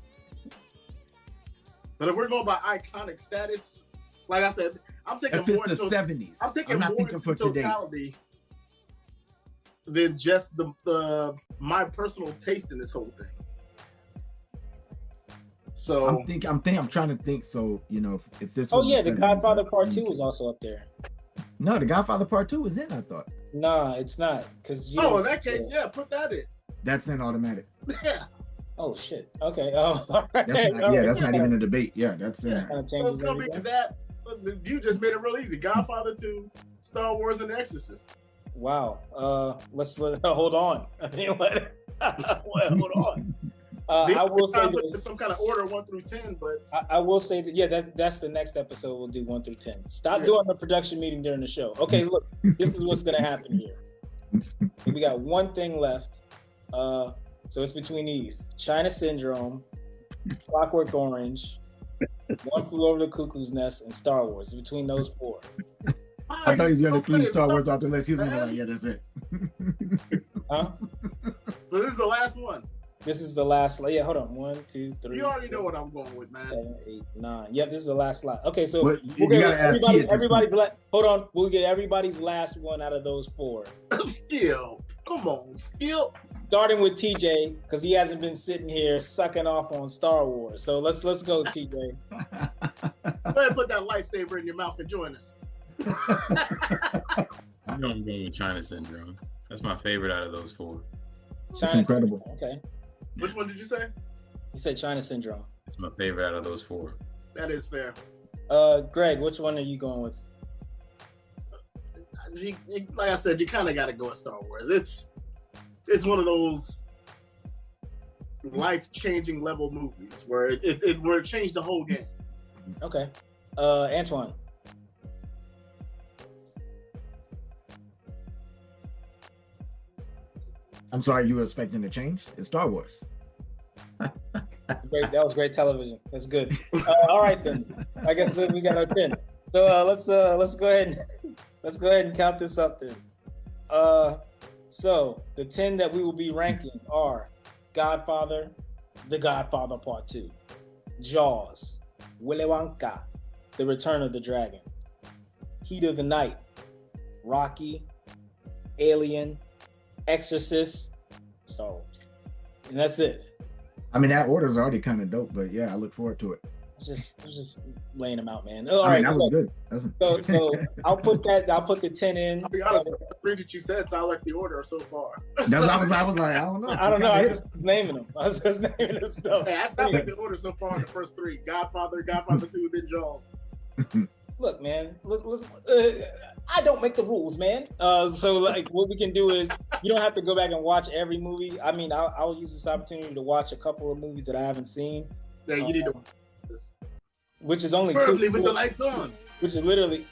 [SPEAKER 3] But if we're going by iconic status, like I said, I'm thinking
[SPEAKER 2] if it's
[SPEAKER 3] more
[SPEAKER 2] the 70s.
[SPEAKER 3] I'm thinking
[SPEAKER 2] not
[SPEAKER 3] more
[SPEAKER 2] thinking for
[SPEAKER 3] totality than just the my personal taste in this whole thing. So
[SPEAKER 2] I'm trying to think. So if this.
[SPEAKER 1] Oh yeah, The Godfather Part 2 is also up there.
[SPEAKER 2] No, The Godfather Part 2 is in. I thought.
[SPEAKER 1] Nah, it's not because.
[SPEAKER 3] Oh, in that case, put that in.
[SPEAKER 2] That's in automatic.
[SPEAKER 3] Yeah.
[SPEAKER 1] Oh shit. Okay. Oh, all right.
[SPEAKER 2] That's not even a debate. Yeah, that's in.
[SPEAKER 3] So it's gonna be that. You just made it real easy. Godfather 2, Star Wars, and The Exorcist.
[SPEAKER 1] Wow. Let's hold on. I mean, what? Hold on. I will say this,
[SPEAKER 3] some kind of order 1 through 10, but
[SPEAKER 1] I will say that that's the next episode. We'll do 1 through 10. Stop doing the production meeting during the show. Okay, look, this is what's gonna happen here. We got one thing left. So it's between these: China Syndrome, Clockwork Orange, One Flew Over the Cuckoo's Nest, and Star Wars. Between those 4.
[SPEAKER 2] I thought he was going to leave Star Wars off the list. He was going to be like, yeah, that's it.
[SPEAKER 1] Huh?
[SPEAKER 3] So this is the last one.
[SPEAKER 1] This is the last. Yeah, hold on. 1, 2, 3.
[SPEAKER 3] You already know what I'm going with, man.
[SPEAKER 1] 7, 8, 9. Yep, this is the last slot. Okay, so
[SPEAKER 2] you gotta ask T.
[SPEAKER 1] Hold on. We'll get everybody's last one out of those 4.
[SPEAKER 3] Still, come on, still.
[SPEAKER 1] Starting with TJ, because he hasn't been sitting here sucking off on Star Wars. So let's go, TJ.
[SPEAKER 3] Go ahead and put that lightsaber in your mouth and join us.
[SPEAKER 4] I'm going with China Syndrome. That's my favorite out of those 4.
[SPEAKER 2] It's incredible.
[SPEAKER 1] Okay.
[SPEAKER 3] Which one did you say?
[SPEAKER 1] You said China Syndrome.
[SPEAKER 4] It's my favorite out of those 4.
[SPEAKER 3] That is fair.
[SPEAKER 1] Greg, which one are you going with?
[SPEAKER 3] Like I said, you kind of got to go with Star Wars. It's one of those life-changing level movies where it changed the whole game.
[SPEAKER 1] Okay. Antwon.
[SPEAKER 2] I'm sorry, you were expecting a change? It's Star Wars.
[SPEAKER 1] Great, that was great television. That's good. All right then. I guess we got our 10. So let's go ahead and count this up then. So the 10 that we will be ranking are Godfather, The Godfather Part 2, Jaws, Willy Wonka, The Return of the Dragon, Heat of the Night, Rocky, Alien, Exorcist, Star Wars. And that's it.
[SPEAKER 2] I mean, that order's already kind of dope, but yeah, I look forward to it.
[SPEAKER 1] Just laying them out, man.
[SPEAKER 2] All right, that was good.
[SPEAKER 1] So I'll put the 10 in.
[SPEAKER 3] I'll be honest, the three that you said sound like the order so far.
[SPEAKER 2] I was like, I don't know.
[SPEAKER 1] I don't know. I just naming them. I was just naming the stuff.
[SPEAKER 3] Hey, that sounds like the order so far in the first three: Godfather, Godfather 2, then Jaws.
[SPEAKER 1] Look, man. Look, I don't make the rules, man. So like, what we can do is you don't have to go back and watch every movie. I mean, I'll use this opportunity to watch a couple of movies that I haven't seen.
[SPEAKER 3] Yeah, you need to watch this.
[SPEAKER 1] Which is only
[SPEAKER 3] Preferably
[SPEAKER 1] two.
[SPEAKER 3] with the lights on.
[SPEAKER 1] Which is literally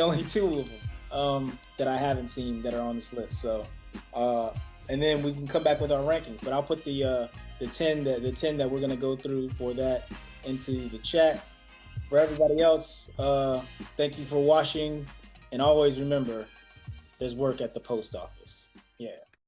[SPEAKER 1] only two of them that I haven't seen that are on this list. So, and then we can come back with our rankings. But I'll put the 10 that we're gonna go through for that into the chat. For everybody else, thank you for watching, and always remember, there's work at the post office. Yeah.